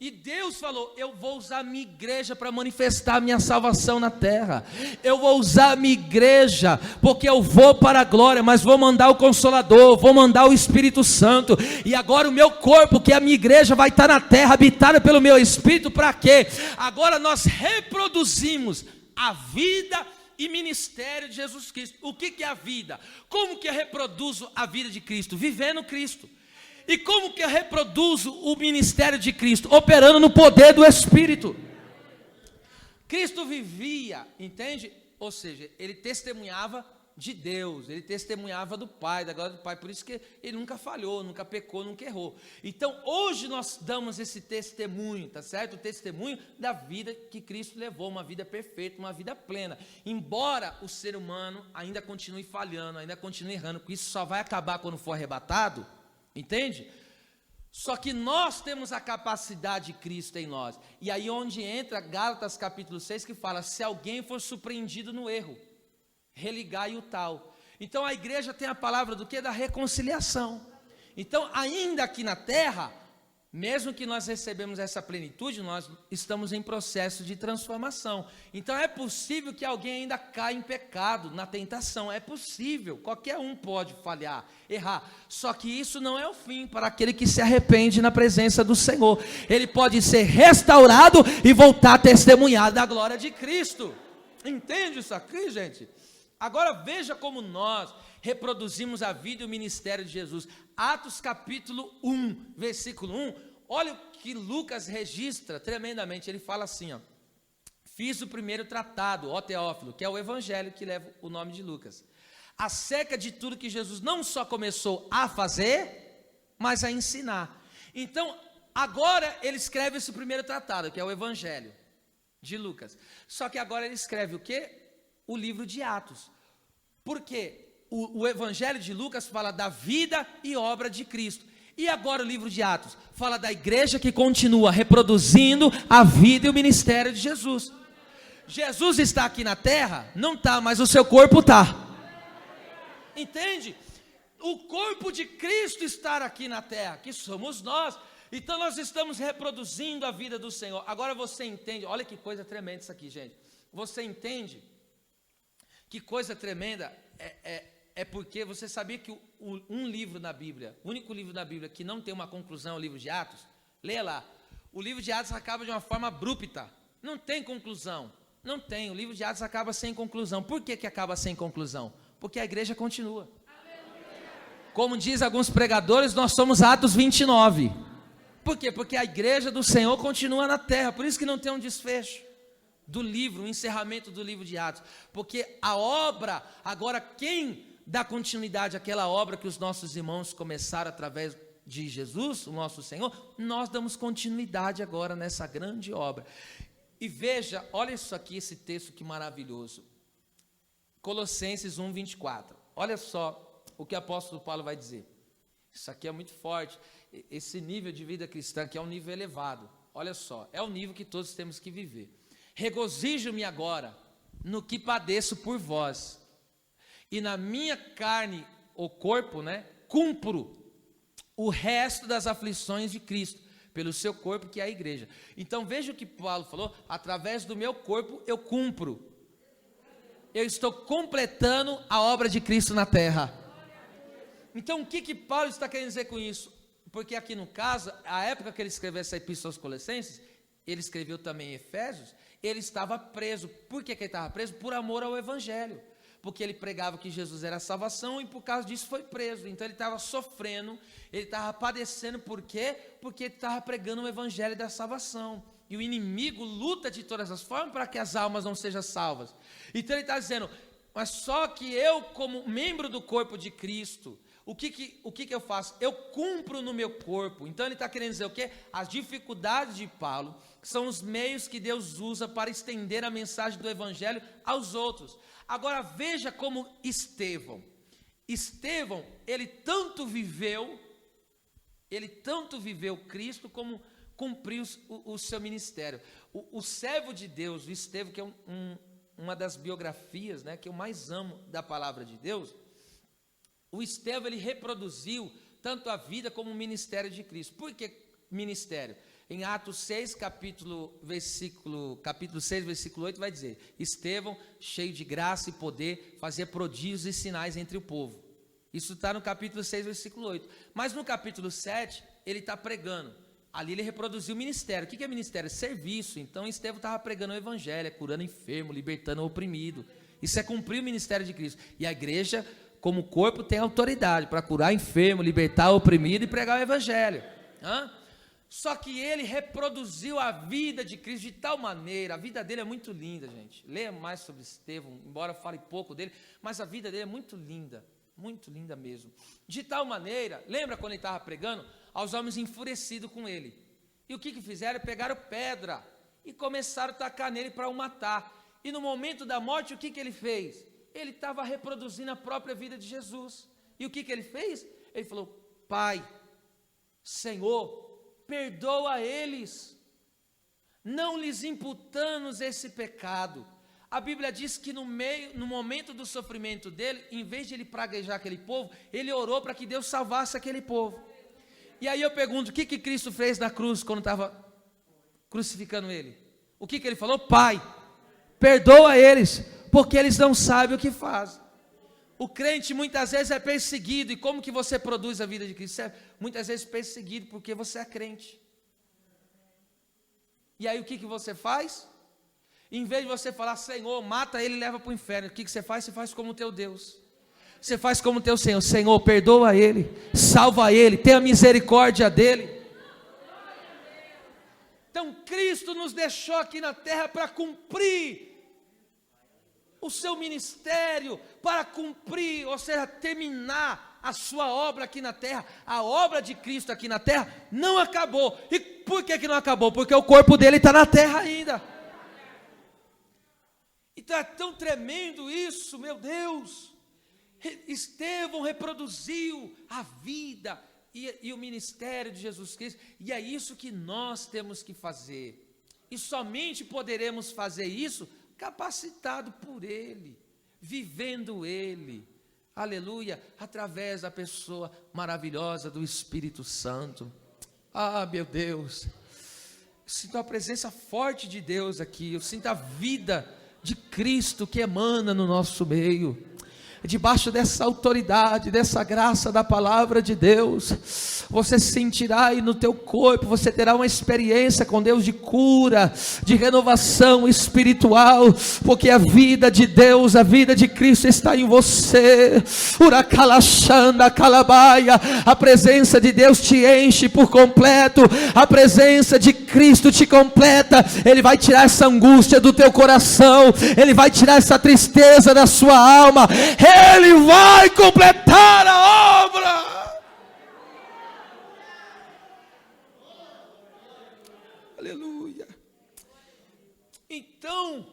E Deus falou: eu vou usar a minha igreja para manifestar a minha salvação na terra. Eu vou usar a minha igreja, porque eu vou para a glória, mas vou mandar o Consolador, vou mandar o Espírito Santo. E agora o meu corpo, que é a minha igreja, vai estar na terra, habitada pelo meu Espírito, para quê? Agora nós reproduzimos a vida e ministério de Jesus Cristo. O que é a vida? Como que eu reproduzo a vida de Cristo? Vivendo Cristo. E como que eu reproduzo o ministério de Cristo? Operando no poder do Espírito. Cristo vivia, entende? Ou seja, ele testemunhava de Deus, ele testemunhava do Pai, da glória do Pai. Por isso que ele nunca falhou, nunca pecou, nunca errou. Então hoje nós damos esse testemunho, tá certo? O testemunho da vida que Cristo levou, uma vida perfeita, uma vida plena. Embora o ser humano ainda continue falhando, ainda continue errando, porque isso só vai acabar quando for arrebatado. Entende? Só que nós temos a capacidade de Cristo em nós. E aí onde entra Gálatas capítulo 6, que fala: se alguém for surpreendido no erro, religai o tal. Então a igreja tem a palavra do quê? Da reconciliação. Então ainda aqui na terra, Mesmo que nós recebemos essa plenitude, nós estamos em processo de transformação. Então é possível que alguém ainda caia em pecado, na tentação. É possível, qualquer um pode falhar, errar. Só que isso não é o fim para aquele que se arrepende na presença do Senhor. Ele pode ser restaurado e voltar a testemunhar da glória de Cristo. Entende isso aqui, gente? Agora veja como nós reproduzimos a vida e o ministério de Jesus. Atos capítulo 1, versículo 1, olha o que Lucas registra tremendamente. Ele fala assim, ó: fiz o primeiro tratado, ó Teófilo, que é o evangelho que leva o nome de Lucas, acerca de tudo que Jesus não só começou a fazer, mas a ensinar. Então, agora ele escreve esse primeiro tratado, que é o evangelho de Lucas. Só que agora ele escreve o quê? O livro de Atos. Por quê? O evangelho de Lucas fala da vida e obra de Cristo. E agora o livro de Atos fala da igreja que continua reproduzindo a vida e o ministério de Jesus. Jesus está aqui na terra? Não está, mas o seu corpo está. Entende? O corpo de Cristo está aqui na terra, que somos nós. Então nós estamos reproduzindo a vida do Senhor. Agora você entende, olha que coisa tremenda isso aqui, gente. Você entende que coisa tremenda é porque você sabia que um livro na Bíblia, o único livro na Bíblia que não tem uma conclusão é o livro de Atos? Leia lá. O livro de Atos acaba de uma forma abrupta. Não tem conclusão. Não tem. O livro de Atos acaba sem conclusão. Por que acaba sem conclusão? Porque a igreja continua. Como diz alguns pregadores, nós somos Atos 29. Por quê? Porque a igreja do Senhor continua na terra. Por isso que não tem um desfecho do livro, o encerramento do livro de Atos. Porque a obra, agora quem dá continuidade àquela obra que os nossos irmãos começaram através de Jesus, o nosso Senhor, nós damos continuidade agora nessa grande obra. E veja, olha isso aqui, esse texto que maravilhoso. Colossenses 1, 24. Olha só o que o apóstolo Paulo vai dizer. Isso aqui é muito forte. Esse nível de vida cristã que é um nível elevado. Olha só, é o nível que todos temos que viver. Regozijo-me agora no que padeço por vós, e na minha carne, o corpo, cumpro o resto das aflições de Cristo, pelo seu corpo, que é a igreja. Então veja o que Paulo falou: através do meu corpo eu cumpro, eu estou completando a obra de Cristo na terra. Então o que Paulo está querendo dizer com isso? Porque aqui no caso, a época que ele escreveu essa epístola aos Colossenses, ele escreveu também em Efésios, ele estava preso. Por que ele estava preso? Por amor ao evangelho, porque ele pregava que Jesus era a salvação, e por causa disso foi preso. Então ele estava sofrendo, ele estava padecendo. Por quê? Porque ele estava pregando o evangelho da salvação, e o inimigo luta de todas as formas para que as almas não sejam salvas. Então ele está dizendo: mas só que eu, como membro do corpo de Cristo, o que eu faço? Eu cumpro no meu corpo. Então ele está querendo dizer o quê? As dificuldades de Paulo são os meios que Deus usa para estender a mensagem do evangelho aos outros. Agora veja como Estevão, ele tanto viveu Cristo, como cumpriu o seu ministério. O servo de Deus, o Estevão, que é uma das biografias, que eu mais amo da palavra de Deus. O Estevão, ele reproduziu tanto a vida como o ministério de Cristo. Por que ministério? Em Atos 6, capítulo 6, versículo 8, vai dizer: Estevão, cheio de graça e poder, fazia prodígios e sinais entre o povo. Isso está no capítulo 6, versículo 8. Mas no capítulo 7, ele está pregando. Ali ele reproduziu o ministério. O que é ministério? Serviço. Então Estevão estava pregando o evangelho, curando enfermo, libertando o oprimido. Isso é cumprir o ministério de Cristo. E a igreja, como corpo, tem autoridade para curar enfermo, libertar o oprimido e pregar o evangelho. Só que ele reproduziu a vida de Cristo de tal maneira. A vida dele é muito linda, gente. Leia mais sobre Estevão, embora fale pouco dele, mas a vida dele é muito linda mesmo. De tal maneira, lembra quando ele estava pregando? Aos homens enfurecidos com ele. E o que fizeram? Pegaram pedra e começaram a tacar nele para o matar. E no momento da morte, o que ele fez? Ele estava reproduzindo a própria vida de Jesus. E o que ele fez? Ele falou: Pai, Senhor, perdoa eles, não lhes imputamos esse pecado. A Bíblia diz que no momento do sofrimento dele, em vez de ele praguejar aquele povo, ele orou para que Deus salvasse aquele povo. E aí eu pergunto, o que Cristo fez na cruz quando estava crucificando ele? O que ele falou? Pai, perdoa eles, porque eles não sabem o que fazem. O crente muitas vezes é perseguido. E como que você produz a vida de Cristo? Você é muitas vezes perseguido porque você é crente. E aí o que você faz? Em vez de você falar, Senhor, mata ele e leva para o inferno, o que você faz? Você faz como teu Deus. Você faz como teu Senhor. Senhor, perdoa ele, salva ele, tenha misericórdia dele. Então Cristo nos deixou aqui na terra para cumprir o seu ministério, para cumprir, ou seja, terminar a sua obra aqui na terra. A obra de Cristo aqui na terra não acabou. E por que não acabou? Porque o corpo dele está na terra ainda. Então é tão tremendo isso, meu Deus. Estevão reproduziu a vida e o ministério de Jesus Cristo, e é isso que nós temos que fazer. E somente poderemos fazer isso capacitado por Ele, vivendo Ele, aleluia, através da pessoa maravilhosa do Espírito Santo. Ah, meu Deus, eu sinto a presença forte de Deus aqui, eu sinto a vida de Cristo que emana no nosso meio. Debaixo dessa autoridade, dessa graça da palavra de Deus, você sentirá aí no teu corpo, você terá uma experiência com Deus de cura, de renovação espiritual, porque a vida de Deus, a vida de Cristo está em você. Uracalachanda calabaia, a presença de Deus te enche por completo, a presença de Cristo te completa. Ele vai tirar essa angústia do teu coração, Ele vai tirar essa tristeza da sua alma, Ele vai completar a obra. Aleluia. Então,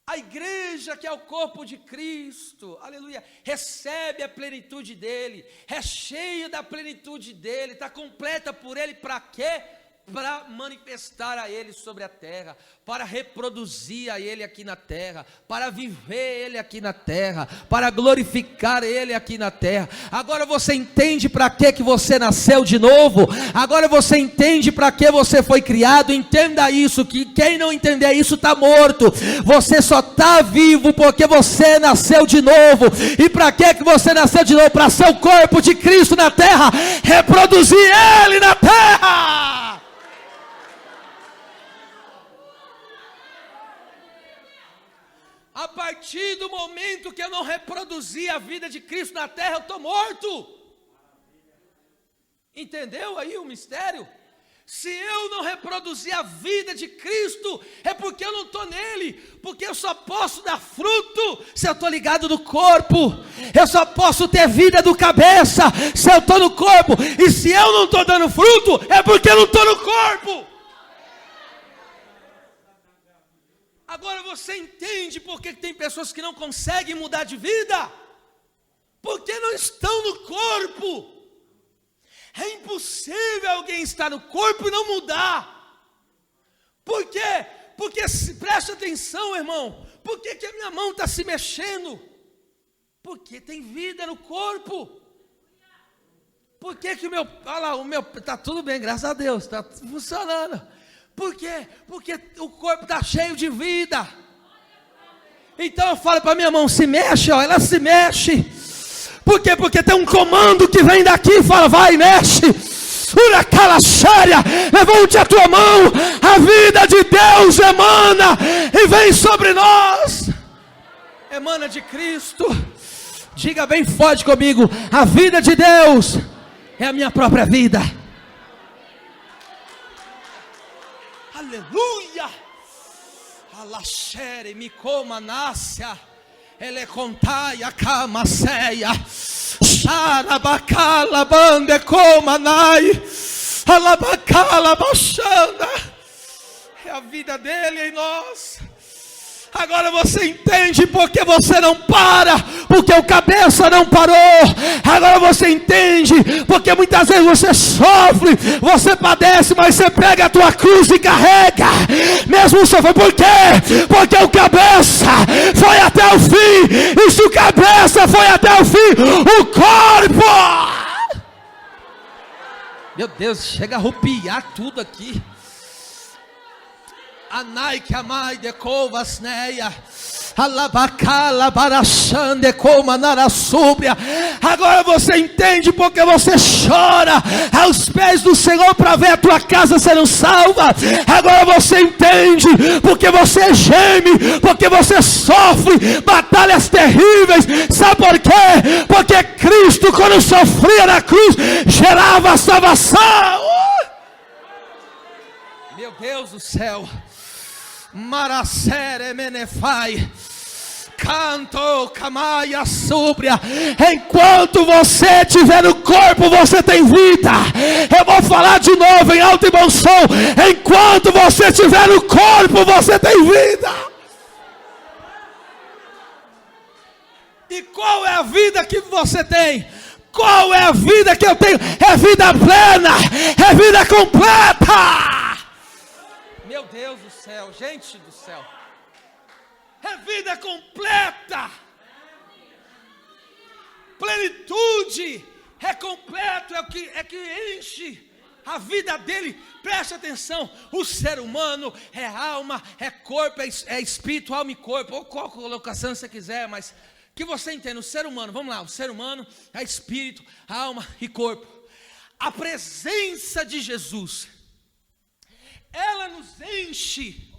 a igreja que é o corpo de Cristo, aleluia, recebe a plenitude dele, é cheia da plenitude dele, está completa por ele. Para quê? Para manifestar a Ele sobre a terra, para reproduzir a Ele aqui na terra, para viver Ele aqui na terra, para glorificar Ele aqui na terra. Agora você entende para que você nasceu de novo? Agora você entende para que você foi criado? Entenda isso, que quem não entender isso está morto. Você só está vivo porque você nasceu de novo. E para que você nasceu de novo? Para ser o corpo de Cristo na terra, reproduzir Ele na terra. A partir do momento que eu não reproduzir a vida de Cristo na terra, eu estou morto. Entendeu aí o mistério? Se eu não reproduzir a vida de Cristo, é porque eu não estou nele, porque eu só posso dar fruto se eu estou ligado no corpo, eu só posso ter vida do cabeça se eu estou no corpo, e se eu não estou dando fruto, é porque eu não estou no corpo. Agora você entende por que tem pessoas que não conseguem mudar de vida? Porque não estão no corpo. É impossível alguém estar no corpo e não mudar. Por quê? Porque, preste atenção, irmão, por que a minha mão está se mexendo? Porque tem vida no corpo. Por que o meu, olha lá, o meu, está tudo bem, graças a Deus, está funcionando. Por quê? Porque o corpo está cheio de vida. Então eu falo para minha mão, se mexe, ó, ela se mexe. Por quê? Porque tem um comando que vem daqui e fala, vai, mexe. Uracalaxéria, levante a tua mão. A vida de Deus emana e vem sobre nós. Emana de Cristo. Diga bem forte comigo, a vida de Deus é a minha própria vida. Aleluia. Alaxere me coma nácia. Ele contai a camaceia. Xarabacala bande coma nai. Alabacala baixanda. É a vida dele em nós. Agora você entende porque você não para, porque o cabeça não parou. Agora você entende porque muitas vezes você sofre, você padece, mas você pega a tua cruz e carrega, mesmo sofrendo. Por quê? Porque o cabeça foi até o fim. E se o cabeça foi até o fim, o corpo Meu Deus, chega a arrupiar tudo aqui. Anai que amai de covasneia. Alabacala barachande comanara súbria. Agora você entende porque você chora aos pés do Senhor para ver a tua casa sendo salva. Agora você entende porque você geme, porque você sofre batalhas terríveis. Sabe por quê? Porque Cristo, quando sofria na cruz, gerava salvação. Meu Deus do céu. Maracere menefai. Canto, camaia súbria. Enquanto você estiver no corpo, você tem vida. Eu vou falar de novo em alto e bom som. Enquanto você estiver no corpo, você tem vida. E qual é a vida que você tem? Qual é a vida que eu tenho? É vida plena, é vida completa. Meu Deus do céu, gente do céu. É vida completa. Plenitude é completo, é que enche a vida dele. Preste atenção, o ser humano é alma, é corpo, é espírito, alma e corpo, ou qual colocação você quiser, mas que você entenda, o ser humano, vamos lá, o ser humano é espírito, alma e corpo. A presença de Jesus, ela nos enche,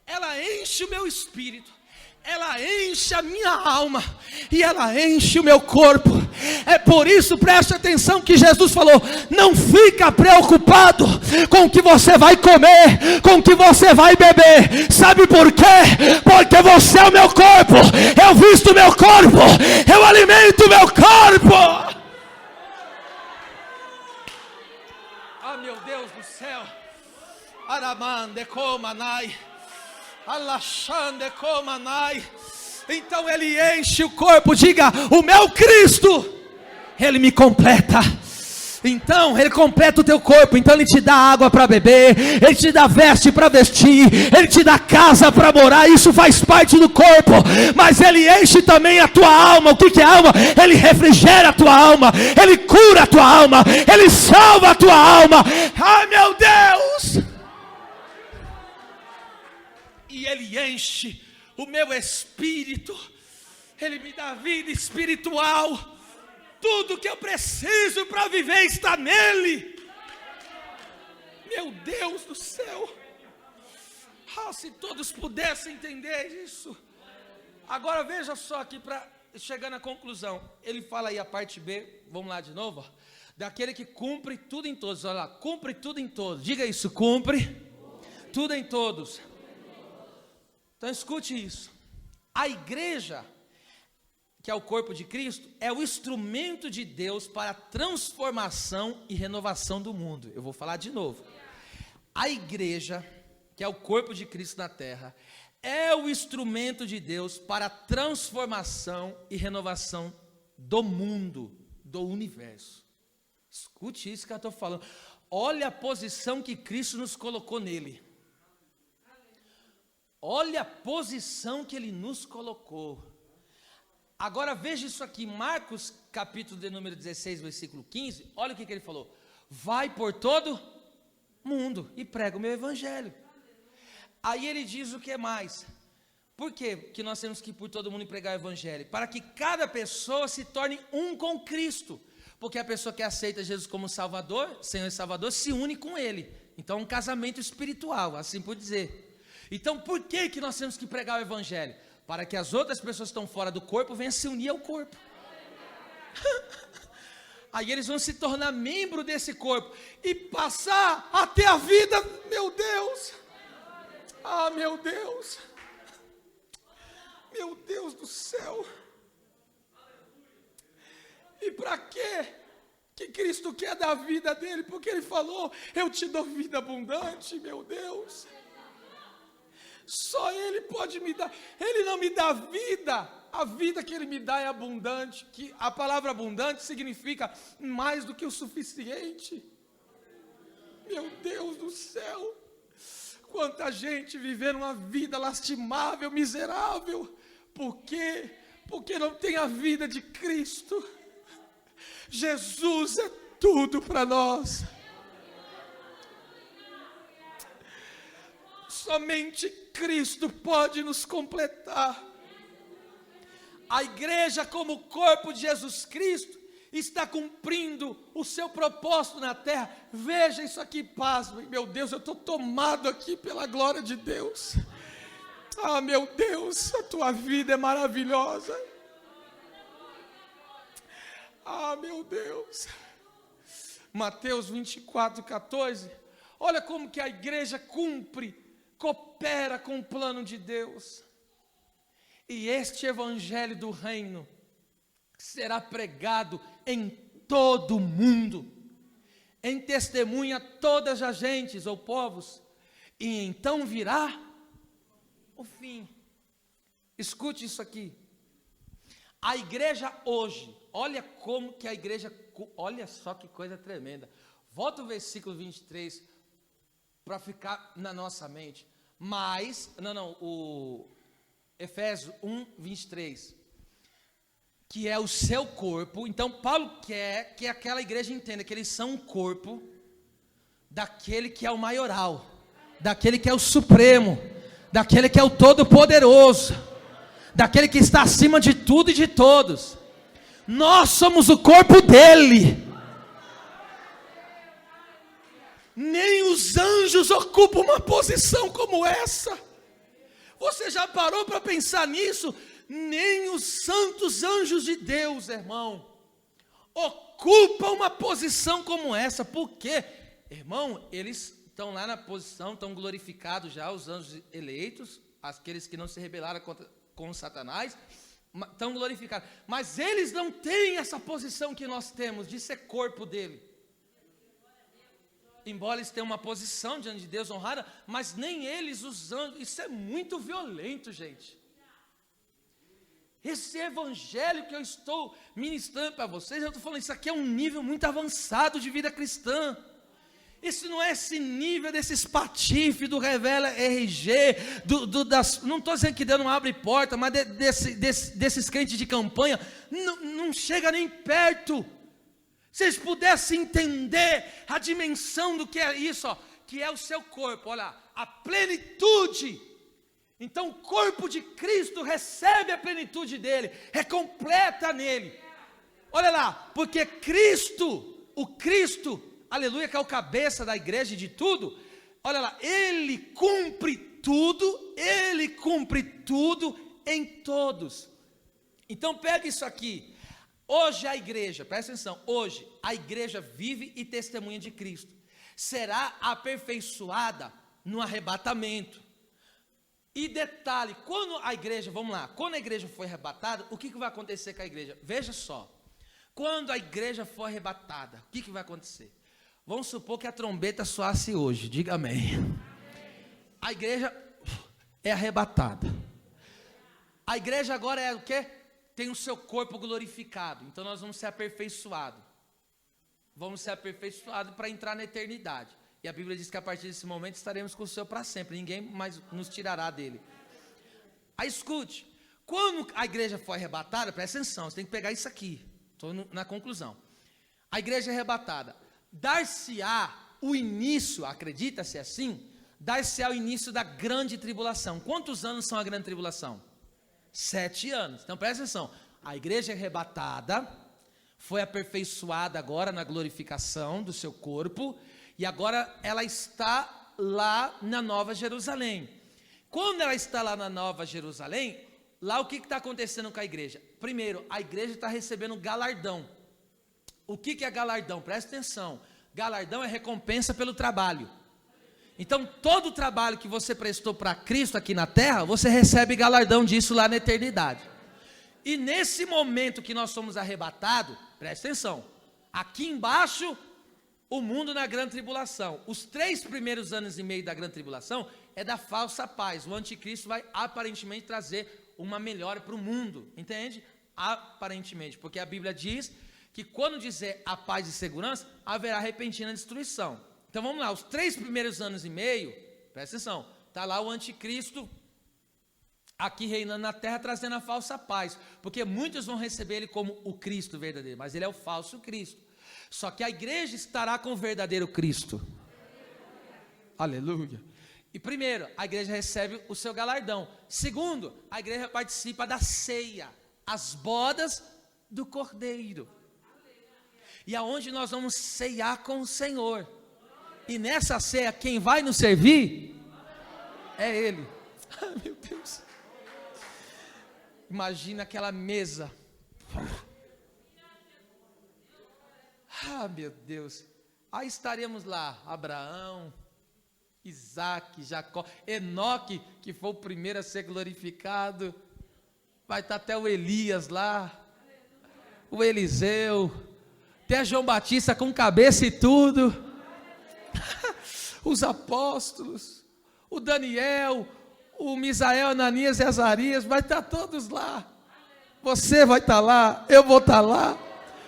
ela enche o meu espírito, ela enche a minha alma e ela enche o meu corpo. É por isso, preste atenção que Jesus falou: não fica preocupado com o que você vai comer, com o que você vai beber. Sabe por quê? Porque você é o meu corpo, eu visto o meu corpo, eu alimento o meu corpo. Ah, meu Deus do céu. Aramande comanai. Alachande comanai. Então ele enche o corpo. Diga: o meu Cristo, ele me completa. Então ele completa o teu corpo. Então ele te dá água para beber, ele te dá veste para vestir, ele te dá casa para morar. Isso faz parte do corpo. Mas ele enche também a tua alma. O que é alma? Ele refrigera a tua alma, ele cura a tua alma, ele salva a tua alma. Ai, meu Deus. E ele enche o meu espírito, ele me dá vida espiritual. Tudo que eu preciso para viver está nele. Meu Deus do céu. Ah, se todos pudessem entender isso. Agora veja só aqui, para chegar na conclusão. Ele fala aí a parte B, vamos lá de novo, ó. Daquele que cumpre tudo em todos. Olha lá, cumpre tudo em todos. Diga isso, cumpre tudo em todos. Então escute isso. A igreja, que é o corpo de Cristo, é o instrumento de Deus para a transformação e renovação do mundo. Eu vou falar de novo. A igreja, que é o corpo de Cristo na terra, é o instrumento de Deus para a transformação e renovação do mundo, do universo. Escute isso que eu estou falando. Olha a posição que Cristo nos colocou nele. Olha a posição que ele nos colocou. Agora veja isso aqui, Marcos capítulo de número 16, versículo 15. Olha o que ele falou: vai por todo mundo e prega o meu evangelho. Aí ele diz o que mais? Por quê que nós temos que ir por todo mundo e pregar o evangelho? Para que cada pessoa se torne um com Cristo. Porque a pessoa que aceita Jesus como Salvador, Senhor e Salvador, se une com Ele. Então é um casamento espiritual, assim por dizer. Então por que nós temos que pregar o evangelho? Para que as outras pessoas que estão fora do corpo venham se unir ao corpo. Aí eles vão se tornar membro desse corpo e passar a ter a vida. Meu Deus. Ah, meu Deus. Meu Deus do céu. E para quê que Cristo quer dar a vida dele? Porque ele falou: eu te dou vida abundante, meu Deus. Só ele pode me dar. Ele não me dá vida. A vida que ele me dá é abundante. Que a palavra abundante significa mais do que o suficiente. Meu Deus do céu. Quanta gente vivendo uma vida lastimável, miserável. Por quê? Porque não tem a vida de Cristo. Jesus é tudo para nós. Somente Cristo pode nos completar. A igreja, como corpo de Jesus Cristo, está cumprindo o seu propósito na terra. Veja isso aqui, pasmem, meu Deus, eu estou tomado aqui pela glória de Deus. Ah, meu Deus, a tua vida é maravilhosa. Ah, meu Deus. Mateus 24:14. Olha como que a igreja cumpre, coopera com o plano de Deus. E este evangelho do reino será pregado em todo o mundo, em testemunha a todas as gentes ou povos, e então virá o fim. Escute isso aqui. A igreja hoje, olha como que a igreja, olha só que coisa tremenda. Volta o versículo 23 para ficar na nossa mente. O Efésios 1:23, que é o seu corpo. Então Paulo quer que aquela igreja entenda que eles são um corpo daquele que é o maioral, daquele que é o supremo, daquele que é o todo-poderoso, daquele que está acima de tudo e de todos. Nós somos o corpo dele. Nem os anjos ocupam uma posição como essa. Você já parou para pensar nisso? Nem os santos anjos de Deus, irmão, ocupam uma posição como essa. Por quê? Irmão, eles estão lá na posição, estão glorificados já, os anjos eleitos, aqueles que não se rebelaram com Satanás, estão glorificados. Mas eles não têm essa posição que nós temos, de ser corpo dele. Embora eles tenham uma posição diante de Deus honrada, mas nem eles, os anjos. Isso é muito violento, gente. Esse evangelho que eu estou ministrando para vocês, eu estou falando, isso aqui é um nível muito avançado de vida cristã. Isso não é esse nível desses patife do Revela RG, não estou dizendo que Deus não abre porta, mas desses crentes de campanha, não chega nem perto. Se vocês pudessem entender a dimensão do que é isso, ó, que é o seu corpo, olha, a plenitude. Então o corpo de Cristo recebe a plenitude dele, é completa nele. Olha lá, porque Cristo, o Cristo, aleluia, que é o cabeça da igreja e de tudo, olha lá, ele cumpre tudo em todos. Então pega isso aqui. Hoje a igreja, presta atenção, hoje a igreja vive e testemunha de Cristo, será aperfeiçoada no arrebatamento. E detalhe, quando a igreja, vamos lá, quando a igreja for arrebatada, o que vai acontecer com a igreja? Veja só, quando a igreja for arrebatada, o que vai acontecer? Vamos supor que a trombeta soasse hoje, diga amém. A igreja é arrebatada. A igreja agora é o quê? Tem o seu corpo glorificado. Então nós vamos ser aperfeiçoados. Vamos ser aperfeiçoados para entrar na eternidade. E a Bíblia diz que a partir desse momento estaremos com o Senhor para sempre. Ninguém mais nos tirará dele. Aí escute. Quando a igreja for arrebatada, presta atenção, você tem que pegar isso aqui. Estou na conclusão. A igreja é arrebatada. Dar-se-á o início, acredita-se assim, dar-se-á o início da grande tribulação. Quantos anos são a grande tribulação? 7 anos. Então presta atenção, a igreja é arrebatada, foi aperfeiçoada agora na glorificação do seu corpo, e agora ela está lá na Nova Jerusalém. Quando ela está lá na Nova Jerusalém, lá o que está acontecendo com a igreja? Primeiro, a igreja está recebendo galardão. O que é galardão? Presta atenção, galardão é recompensa pelo trabalho. Então todo o trabalho que você prestou para Cristo aqui na terra, você recebe galardão disso lá na eternidade. E nesse momento que nós somos arrebatados, presta atenção, aqui embaixo, o mundo na grande tribulação, os 3 primeiros anos e meio da grande tribulação, é da falsa paz, o anticristo vai aparentemente trazer uma melhora para o mundo, entende? Aparentemente, porque a Bíblia diz que quando dizer a paz e segurança, haverá repentina destruição. Então vamos lá, os 3 primeiros anos e meio, presta atenção, está lá o anticristo aqui reinando na terra, trazendo a falsa paz, porque muitos vão receber ele como o Cristo verdadeiro, mas ele é o falso Cristo. Só que a igreja estará com o verdadeiro Cristo. Aleluia. E primeiro, a igreja recebe o seu galardão. Segundo, a igreja participa da ceia, as bodas do Cordeiro. E aonde nós vamos ceiar com o Senhor. E nessa ceia, quem vai nos servir é Ele. Ai, meu Deus. Imagina aquela mesa. Ah, meu Deus. Aí estaremos lá, Abraão, Isaac, Jacó, Enoque, que foi o primeiro a ser glorificado. Vai estar até o Elias lá, o Eliseu, até João Batista com cabeça e tudo. Os apóstolos, o Daniel, o Misael, Ananias e Azarias, vai estar todos lá. Você vai estar lá, eu vou estar lá.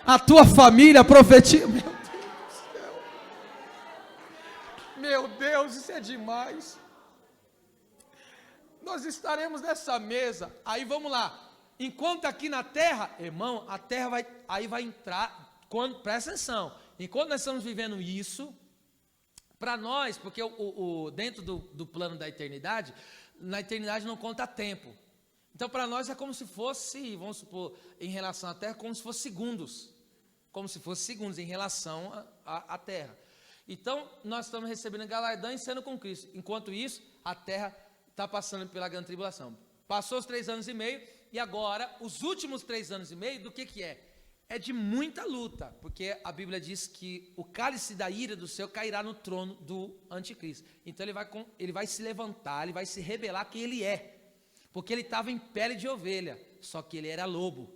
A tua família profetiza. Meu Deus do céu. Meu Deus, isso é demais. Nós estaremos nessa mesa. Aí vamos lá. Enquanto aqui na terra, irmão, a terra vai entrar. Presta atenção. Enquanto nós estamos vivendo isso, para nós, porque dentro do plano da eternidade, na eternidade não conta tempo. Então, para nós é como se fosse, vamos supor, em relação à terra, como se fosse segundos. Como se fosse segundos em relação à terra. Então, nós estamos recebendo galardão e sendo com Cristo. Enquanto isso, a terra está passando pela grande tribulação. Passou os 3 anos e meio, e agora, os últimos 3 anos e meio, do que é? É de muita luta, porque a Bíblia diz que o cálice da ira do céu cairá no trono do anticristo. Então, ele vai se levantar, ele vai se rebelar quem ele é. Porque ele estava em pele de ovelha, só que ele era lobo.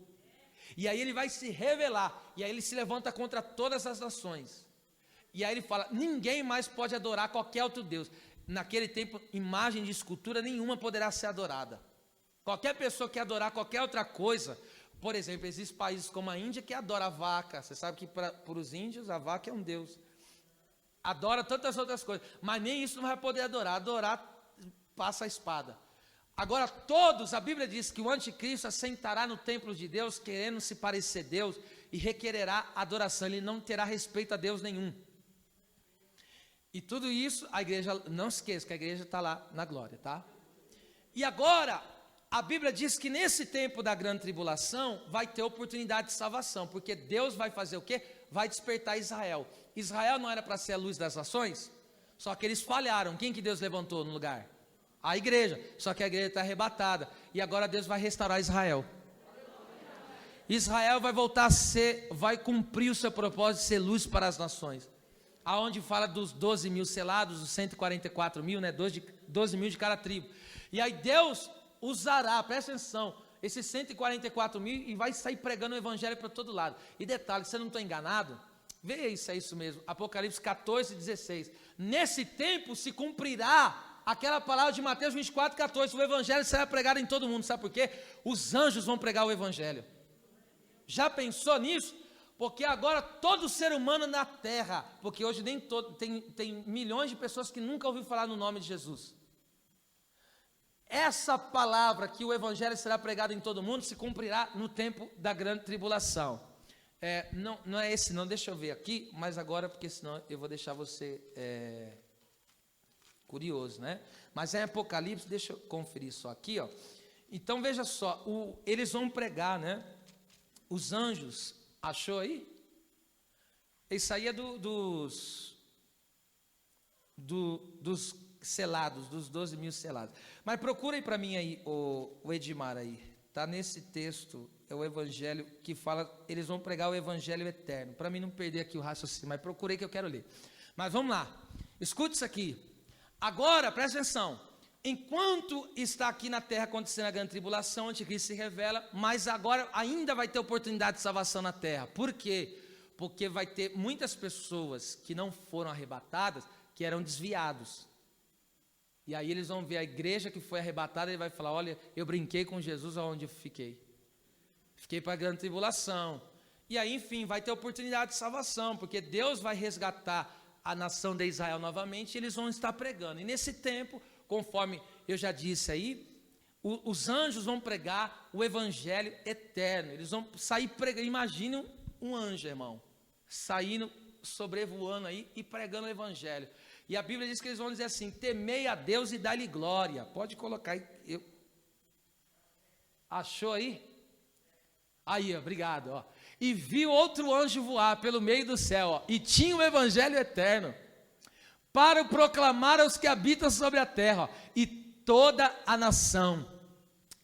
E aí ele vai se revelar, e aí ele se levanta contra todas as nações. E aí ele fala, ninguém mais pode adorar qualquer outro Deus. Naquele tempo, imagem de escultura nenhuma poderá ser adorada. Qualquer pessoa que adorar qualquer outra coisa, por exemplo, existem países como a Índia que adora a vaca. Você sabe que para os índios a vaca é um Deus. Adora tantas outras coisas, mas nem isso não vai poder adorar. Adorar passa a espada. Agora todos, a Bíblia diz que o anticristo assentará no templo de Deus, querendo se parecer Deus, e requererá adoração, ele não terá respeito a Deus nenhum. E tudo isso, a igreja, não se esqueça que a igreja está lá na glória, tá? E agora, a Bíblia diz que nesse tempo da grande tribulação, vai ter oportunidade de salvação, porque Deus vai fazer o quê? Vai despertar Israel. Israel não era para ser a luz das nações? Só que eles falharam. Quem que Deus levantou no lugar? A igreja, só que a igreja está arrebatada, e agora Deus vai restaurar Israel. Israel vai voltar a ser, vai cumprir o seu propósito de ser luz para as nações. Aonde fala dos 12 mil selados, os 144 mil, né, 12 mil de cada tribo. E aí Deus usará, presta atenção, esses 144 mil e vai sair pregando o evangelho para todo lado. E detalhe, se eu não estou enganado, veja isso, é isso mesmo, Apocalipse 14, 16. Nesse tempo se cumprirá aquela palavra de Mateus 24, 14, o evangelho será pregado em todo mundo, sabe por quê? Os anjos vão pregar o evangelho. Já pensou nisso? Porque agora todo ser humano na terra, porque hoje nem todo, tem milhões de pessoas que nunca ouviram falar no nome de Jesus. Essa palavra que o evangelho será pregado em todo mundo se cumprirá no tempo da grande tribulação. Não é esse não, deixa eu ver aqui, mas agora, porque senão eu vou deixar você curioso, né? Mas é Apocalipse, deixa eu conferir só aqui, ó. Então veja só, eles vão pregar, né? Os anjos, achou aí? Isso aí é dos selados, dos 12 mil selados. Mas procura aí para mim aí, o Edmar aí. Está nesse texto, é o evangelho que fala, eles vão pregar o evangelho eterno. Para mim não perder aqui o raciocínio, mas procurei que eu quero ler. Mas vamos lá, escute isso aqui. Agora, presta atenção. Enquanto está aqui na terra acontecendo a grande tribulação, o anticristo se revela, mas agora ainda vai ter oportunidade de salvação na terra. Por quê? Porque vai ter muitas pessoas que não foram arrebatadas, que eram desviados. E aí eles vão ver a igreja que foi arrebatada e vai falar, olha, eu brinquei com Jesus aonde eu fiquei. Fiquei para a grande tribulação. E aí, enfim, vai ter oportunidade de salvação, porque Deus vai resgatar a nação de Israel novamente, e eles vão estar pregando. E nesse tempo, conforme eu já disse aí, os anjos vão pregar o evangelho eterno. Eles vão sair pregando. Imagine um anjo, irmão, saindo, sobrevoando aí e pregando o evangelho. E a Bíblia diz que eles vão dizer assim: temei a Deus e dá-lhe glória. Pode colocar aí. Achou aí? Aí, obrigado. Ó. E viu outro anjo voar pelo meio do céu, ó, e tinha o evangelho eterno, para proclamar aos que habitam sobre a terra, ó, e toda a nação,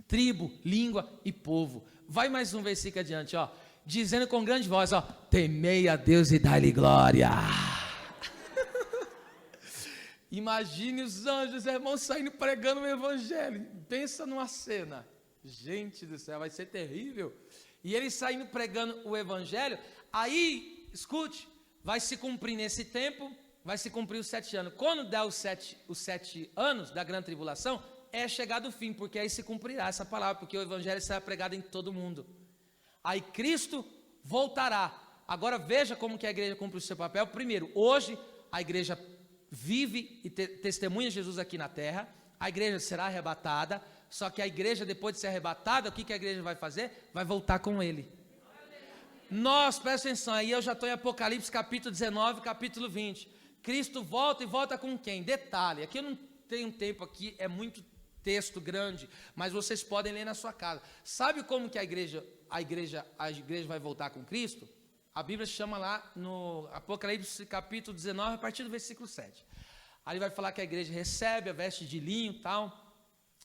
tribo, língua e povo. Vai mais um versículo adiante, ó, dizendo com grande voz, ó, temei a Deus e dá-lhe glória. Imagine os anjos, irmãos, saindo pregando o evangelho. Pensa numa cena. Gente do céu, vai ser terrível. E eles saindo pregando o evangelho. Aí, escute, vai se cumprir nesse tempo, vai se cumprir os 7 anos. Quando der os 7 anos da grande tribulação, é chegado o fim, porque aí se cumprirá essa palavra, porque o evangelho será pregado em todo mundo. Aí Cristo voltará. Agora veja como que a igreja cumpre o seu papel. Primeiro, hoje a igreja vive e testemunha Jesus aqui na terra. A igreja será arrebatada. Só que a igreja, depois de ser arrebatada, o que a igreja vai fazer? Vai voltar com ele. Nós, presta atenção, aí eu já estou em Apocalipse capítulo 19, capítulo 20. Cristo volta e volta com quem? Detalhe, aqui eu não tenho tempo aqui, é muito texto grande, mas vocês podem ler na sua casa. Sabe como que a igreja vai voltar com Cristo? A Bíblia chama lá no Apocalipse capítulo 19, a partir do versículo 7. Aí vai falar que a igreja recebe a veste de linho e tal,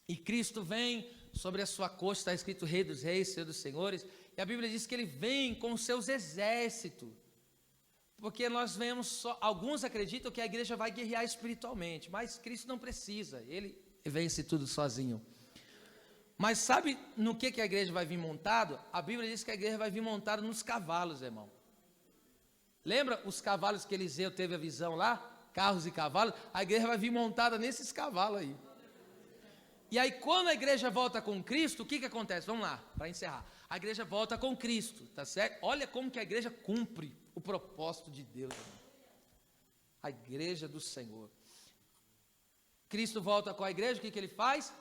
e Cristo vem sobre a sua coxa, está escrito Rei dos Reis, Senhor dos Senhores, e a Bíblia diz que ele vem com os seus exércitos, porque nós vemos, alguns acreditam que a igreja vai guerrear espiritualmente, mas Cristo não precisa, ele vence tudo sozinho. Mas sabe no que a igreja vai vir montado? A Bíblia diz que a igreja vai vir montada nos cavalos, irmão. Lembra os cavalos que Eliseu teve a visão lá? Carros e cavalos, a igreja vai vir montada nesses cavalos aí. E aí quando a igreja volta com Cristo, o que acontece? Vamos lá, para encerrar. A igreja volta com Cristo, tá certo? Olha como que a igreja cumpre o propósito de Deus, irmão. A igreja do Senhor. Cristo volta com a igreja, o que ele faz?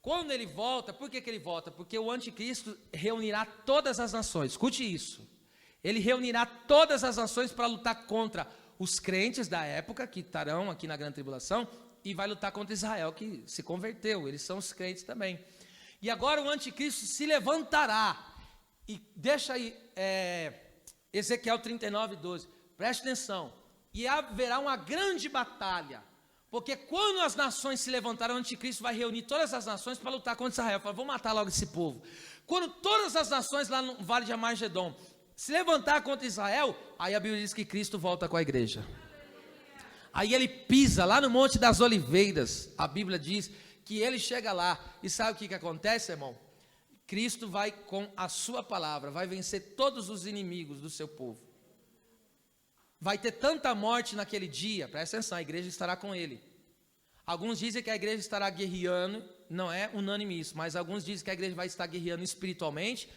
Quando ele volta, por que ele volta? Porque o anticristo reunirá todas as nações, escute isso. Ele reunirá todas as nações para lutar contra os crentes da época, que estarão aqui na grande tribulação, e vai lutar contra Israel, que se converteu, eles são os crentes também. E agora o anticristo se levantará, e deixa aí, Ezequiel 39, 12, preste atenção, e haverá uma grande batalha, porque quando as nações se levantarem, o anticristo vai reunir todas as nações para lutar contra Israel, fala, vou matar logo esse povo. Quando todas as nações lá no vale de Armagedon se levantar contra Israel, aí a Bíblia diz que Cristo volta com a igreja. Aí ele pisa lá no Monte das Oliveiras, a Bíblia diz que ele chega lá, e sabe o que acontece, irmão? Cristo vai com a sua palavra, vai vencer todos os inimigos do seu povo. Vai ter tanta morte naquele dia, presta atenção, a igreja estará com ele. Alguns dizem que a igreja estará guerreando, não é unânime isso, mas alguns dizem que a igreja vai estar guerreando espiritualmente,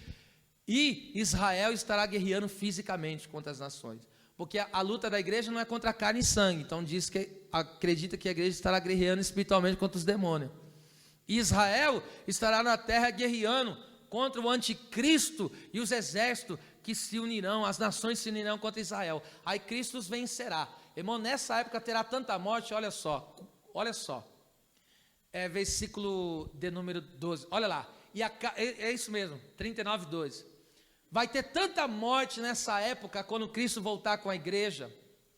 e Israel estará guerreando fisicamente contra as nações. Porque a luta da igreja não é contra carne e sangue, então diz que acredita que a igreja estará guerreando espiritualmente contra os demônios. Israel estará na terra guerreando contra o anticristo e os exércitos que se unirão, as nações se unirão contra Israel. Aí Cristo os vencerá. Irmão, nessa época terá tanta morte, olha só. Versículo de número 12, olha lá. É isso mesmo, 39, 12. Vai ter tanta morte nessa época, quando Cristo voltar com a igreja.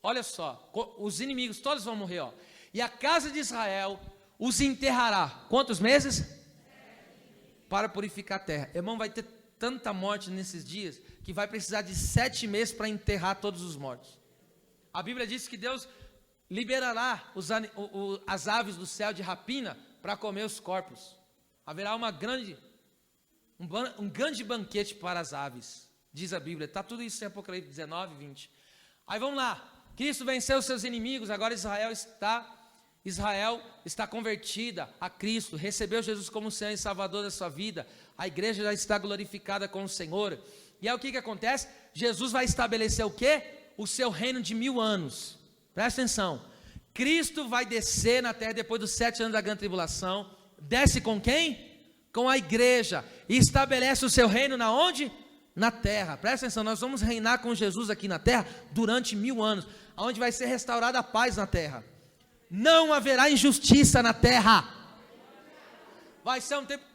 Olha só, os inimigos todos vão morrer, ó. E a casa de Israel os enterrará. Quantos meses? Para purificar a terra. Irmão, vai ter tanta morte nesses dias, que vai precisar de 7 meses para enterrar todos os mortos. A Bíblia diz que Deus liberará as aves do céu de rapina para comer os corpos. Haverá um grande banquete para as aves, diz a Bíblia. Está tudo isso em Apocalipse 19, 20. Aí vamos lá. Cristo venceu os seus inimigos, agora Israel está convertida a Cristo, recebeu Jesus como Senhor e Salvador da sua vida. A igreja já está glorificada com o Senhor. E aí o que acontece? Jesus vai estabelecer o quê? O seu reino de 1000 anos. Presta atenção. Cristo vai descer na terra depois dos 7 anos da grande tribulação. Desce com quem? Com a igreja, e estabelece o seu reino na onde? Na terra. Presta atenção, nós vamos reinar com Jesus aqui na terra durante 1000 anos, onde vai ser restaurada a paz na terra. não haverá injustiça na terra. Vai ser um tempo,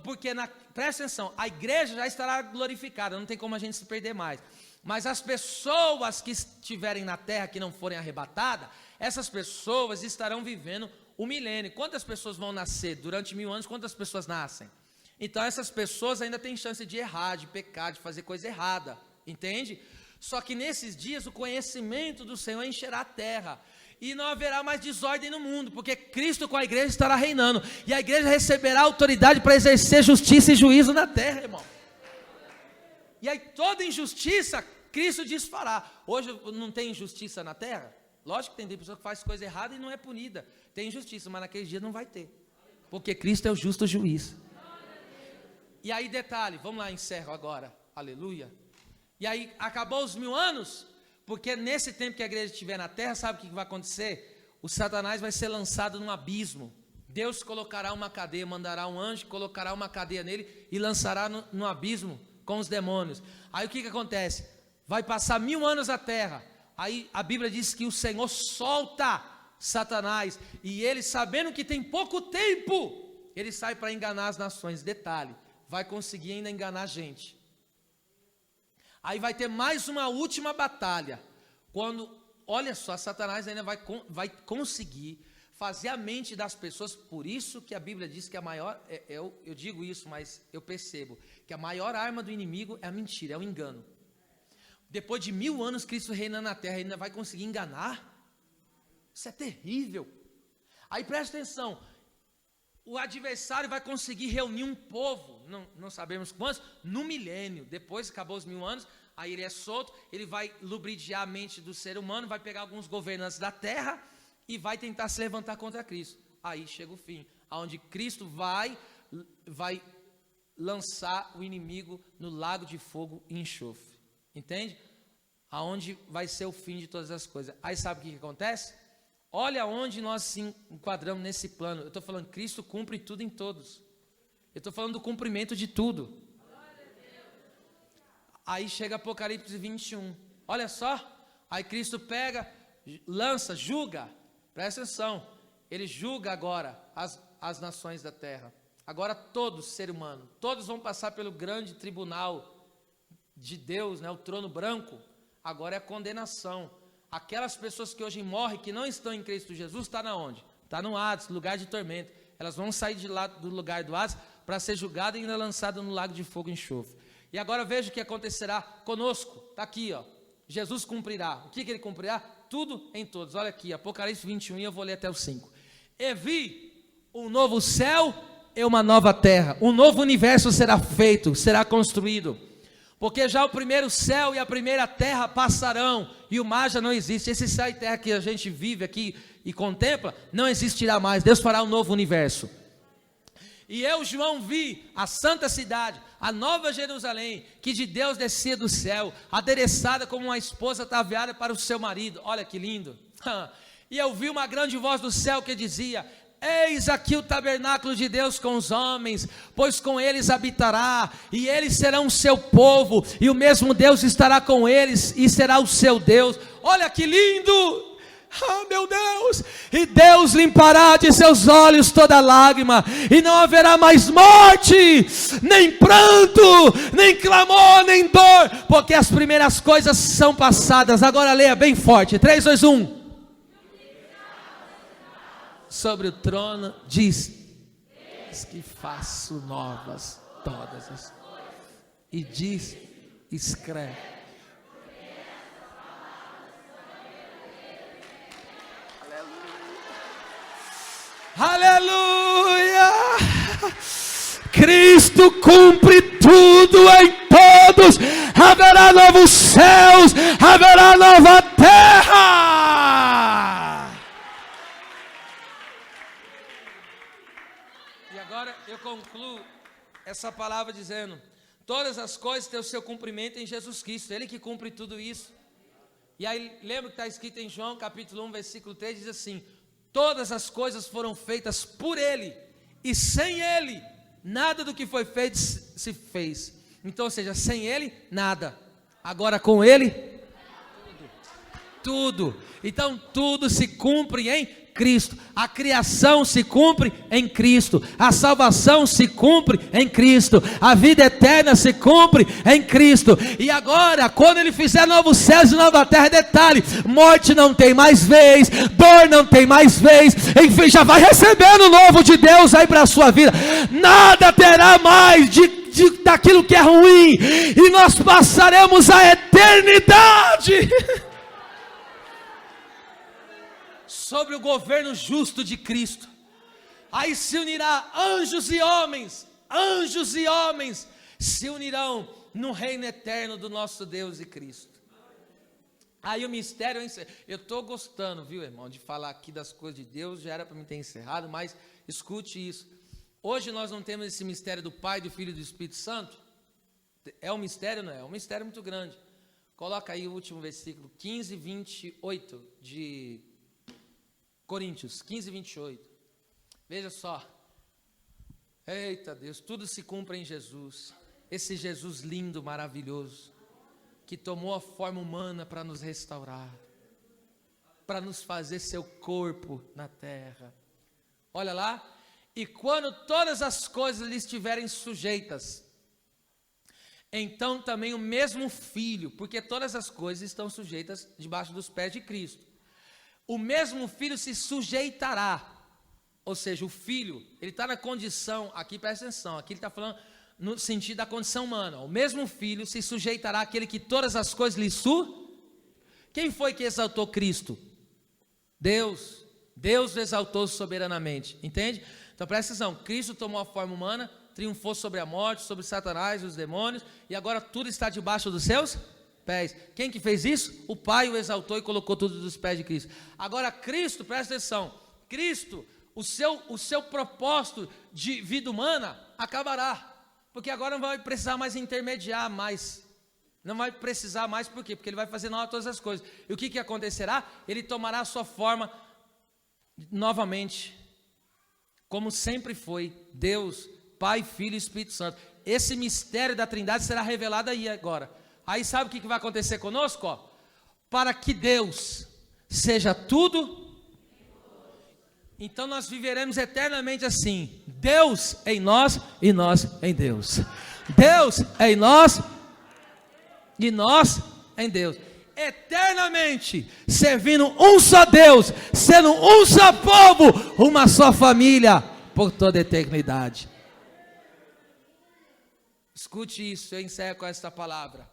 porque, presta atenção, a igreja já estará glorificada, não tem como a gente se perder mais. Mas as pessoas que estiverem na terra, que não forem arrebatadas, essas pessoas estarão vivendo o milênio. Quantas pessoas vão nascer? Durante 1000 anos, quantas pessoas nascem? Então essas pessoas ainda têm chance de errar, de pecar, de fazer coisa errada, entende? Só que nesses dias o conhecimento do Senhor encherá a terra. E não haverá mais desordem no mundo, porque Cristo com a igreja estará reinando. E a igreja receberá autoridade para exercer justiça e juízo na terra, irmão. E aí toda injustiça, Cristo desfará. Hoje não tem injustiça na terra? Lógico que tem pessoa que faz coisa errada e não é punida. Tem injustiça, mas naquele dia não vai ter. Porque Cristo é o justo juiz. E aí detalhe, vamos lá, encerro agora. Aleluia. E aí acabou os 1000 anos... Porque nesse tempo que a igreja estiver na terra, sabe o que vai acontecer? O Satanás vai ser lançado num abismo. Deus colocará uma cadeia, mandará um anjo, colocará uma cadeia nele e lançará no abismo com os demônios. Aí o que acontece? Vai passar 1000 anos a terra. Aí a Bíblia diz que o Senhor solta Satanás. E ele, sabendo que tem pouco tempo, ele sai para enganar as nações. Detalhe, vai conseguir ainda enganar a gente. Aí vai ter mais uma última batalha, quando, olha só, Satanás ainda vai conseguir fazer a mente das pessoas. Por isso que a Bíblia diz que a maior, eu digo isso, mas eu percebo, que a maior arma do inimigo é a mentira, é o engano. Depois de 1000 anos Cristo reinando na terra, ainda vai conseguir enganar? Isso é terrível. Aí presta atenção, o adversário vai conseguir reunir um povo, não sabemos quantos, no milênio. Depois que acabou os 1000 anos, aí ele é solto, ele vai lubridiar a mente do ser humano, vai pegar alguns governantes da terra e vai tentar se levantar contra Cristo. Aí chega o fim, onde Cristo vai lançar o inimigo no lago de fogo e enxofre. Entende? Aonde vai ser o fim de todas as coisas. Aí sabe o que acontece? Olha onde nós se enquadramos nesse plano. Eu estou falando, Cristo cumpre tudo em todos. Eu estou falando do cumprimento de tudo. Aí chega Apocalipse 21. Olha só. Aí Cristo pega, lança, julga. Presta atenção. Ele julga agora as nações da terra. Agora todos, ser humano, todos vão passar pelo grande tribunal de Deus, né? O trono branco. Agora é a condenação. Aquelas pessoas que hoje morrem, que não estão em Cristo Jesus, está na onde? Está no Hades, lugar de tormento. Elas vão sair de lá do lugar do Hades para ser julgadas e ainda lançadas no lago de fogo e enxofre. E agora veja o que acontecerá conosco. Está aqui, ó. Jesus cumprirá. O que ele cumprirá? Tudo em todos. Olha aqui, Apocalipse 21, eu vou ler até o 5. E vi um novo céu e uma nova terra. Um novo universo será feito, será construído. Porque já o primeiro céu e a primeira terra passarão, e o mar já não existe. Esse céu e terra que a gente vive aqui e contempla, não existirá mais. Deus fará um novo universo. E eu, João, vi a santa cidade, a nova Jerusalém, que de Deus descia do céu, adereçada como uma esposa ataviada para o seu marido. Olha que lindo. E eu vi uma grande voz do céu que dizia: eis aqui o tabernáculo de Deus com os homens, pois com eles habitará, e eles serão o seu povo, e o mesmo Deus estará com eles, e será o seu Deus. Olha que lindo! Ah, meu Deus! E Deus limpará de seus olhos toda lágrima, e não haverá mais morte, nem pranto, nem clamor, nem dor, porque as primeiras coisas são passadas. Agora leia bem forte, 3, 2, 1. Sobre o trono diz: eis que faço novas todas as coisas. E diz, escreve. Aleluia! Cristo cumpre tudo em todos. Haverá novos céus, haverá nova terra. E agora eu concluo essa palavra dizendo: todas as coisas têm o seu cumprimento em Jesus Cristo. Ele que cumpre tudo isso. E aí lembra que está escrito em João capítulo 1 versículo 3, diz assim: todas as coisas foram feitas por Ele, e sem Ele, nada do que foi feito se fez. Então, ou seja, sem Ele, nada. Agora com Ele, tudo. Então, tudo se cumpre em Cristo. A criação se cumpre em Cristo. A salvação se cumpre em Cristo. A vida eterna se cumpre em Cristo. E agora, quando Ele fizer novos céus e nova terra, detalhe, morte não tem mais vez, dor não tem mais vez, enfim, já vai recebendo o novo de Deus aí para a sua vida. Nada terá mais daquilo que é ruim, e nós passaremos a eternidade sobre o governo justo de Cristo. Aí se unirá anjos e homens se unirão no reino eterno do nosso Deus e Cristo. Aí o mistério, eu estou gostando, viu, irmão, de falar aqui das coisas de Deus. Já era para mim ter encerrado, mas escute isso. Hoje nós não temos esse mistério do Pai, do Filho e do Espírito Santo. É um mistério, não é? É um mistério muito grande. Coloca aí o último versículo, 15, 28 de Coríntios, 15, 28. Veja só. Eita Deus, tudo se cumpre em Jesus. Esse Jesus lindo, maravilhoso, que tomou a forma humana para nos restaurar, para nos fazer seu corpo na terra. Olha lá. E quando todas as coisas lhe estiverem sujeitas, então também o mesmo Filho, porque todas as coisas estão sujeitas debaixo dos pés de Cristo, o mesmo Filho se sujeitará. Ou seja, o Filho, ele está na condição, aqui presta atenção, aqui ele está falando no sentido da condição humana. O mesmo Filho se sujeitará àquele que todas as coisas lhe Quem foi que exaltou Cristo? Deus. Deus o exaltou soberanamente, entende? Então presta atenção, Cristo tomou a forma humana, triunfou sobre a morte, sobre Satanás e os demônios, e agora tudo está debaixo dos seus pés. Quem que fez isso? O Pai o exaltou e colocou tudo dos pés de Cristo. Agora Cristo, presta atenção, Cristo, o seu propósito de vida humana acabará, porque agora não vai precisar mais intermediar mais, não vai precisar mais, por quê? Porque Ele vai fazer nova todas as coisas. E o que acontecerá? Ele tomará a sua forma novamente, como sempre foi, Deus, Pai, Filho e Espírito Santo. Esse mistério da Trindade será revelado aí agora. Aí sabe o que vai acontecer conosco? Ó? Para que Deus seja tudo, então nós viveremos eternamente assim, Deus em nós e nós em Deus. Deus em nós e nós em Deus. Eternamente servindo um só Deus, sendo um só povo, uma só família, por toda a eternidade. Escute isso, eu encerro com esta palavra.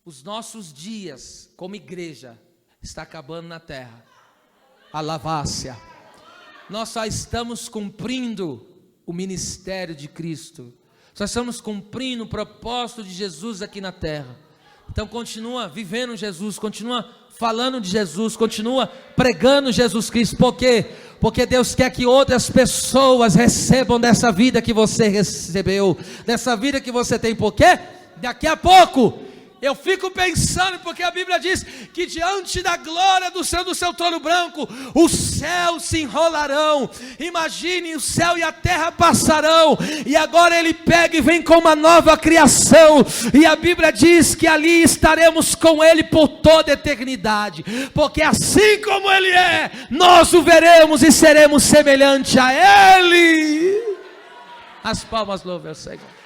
Os nossos dias como igreja está acabando na terra. Alavácia. Nós só estamos cumprindo o ministério de Cristo. Só estamos cumprindo o propósito de Jesus aqui na terra. Então continua vivendo Jesus, continua falando de Jesus, continua pregando Jesus Cristo. Por quê? Porque Deus quer que outras pessoas recebam dessa vida que você recebeu, dessa vida que você tem. Por quê? Daqui a pouco eu fico pensando, porque a Bíblia diz que diante da glória do seu trono branco, os céus se enrolarão. Imagine, o céu e a terra passarão, e agora Ele pega e vem com uma nova criação, e a Bíblia diz que ali estaremos com Ele por toda a eternidade, porque assim como Ele é, nós o veremos e seremos semelhante a Ele. As palmas louvem ao Senhor.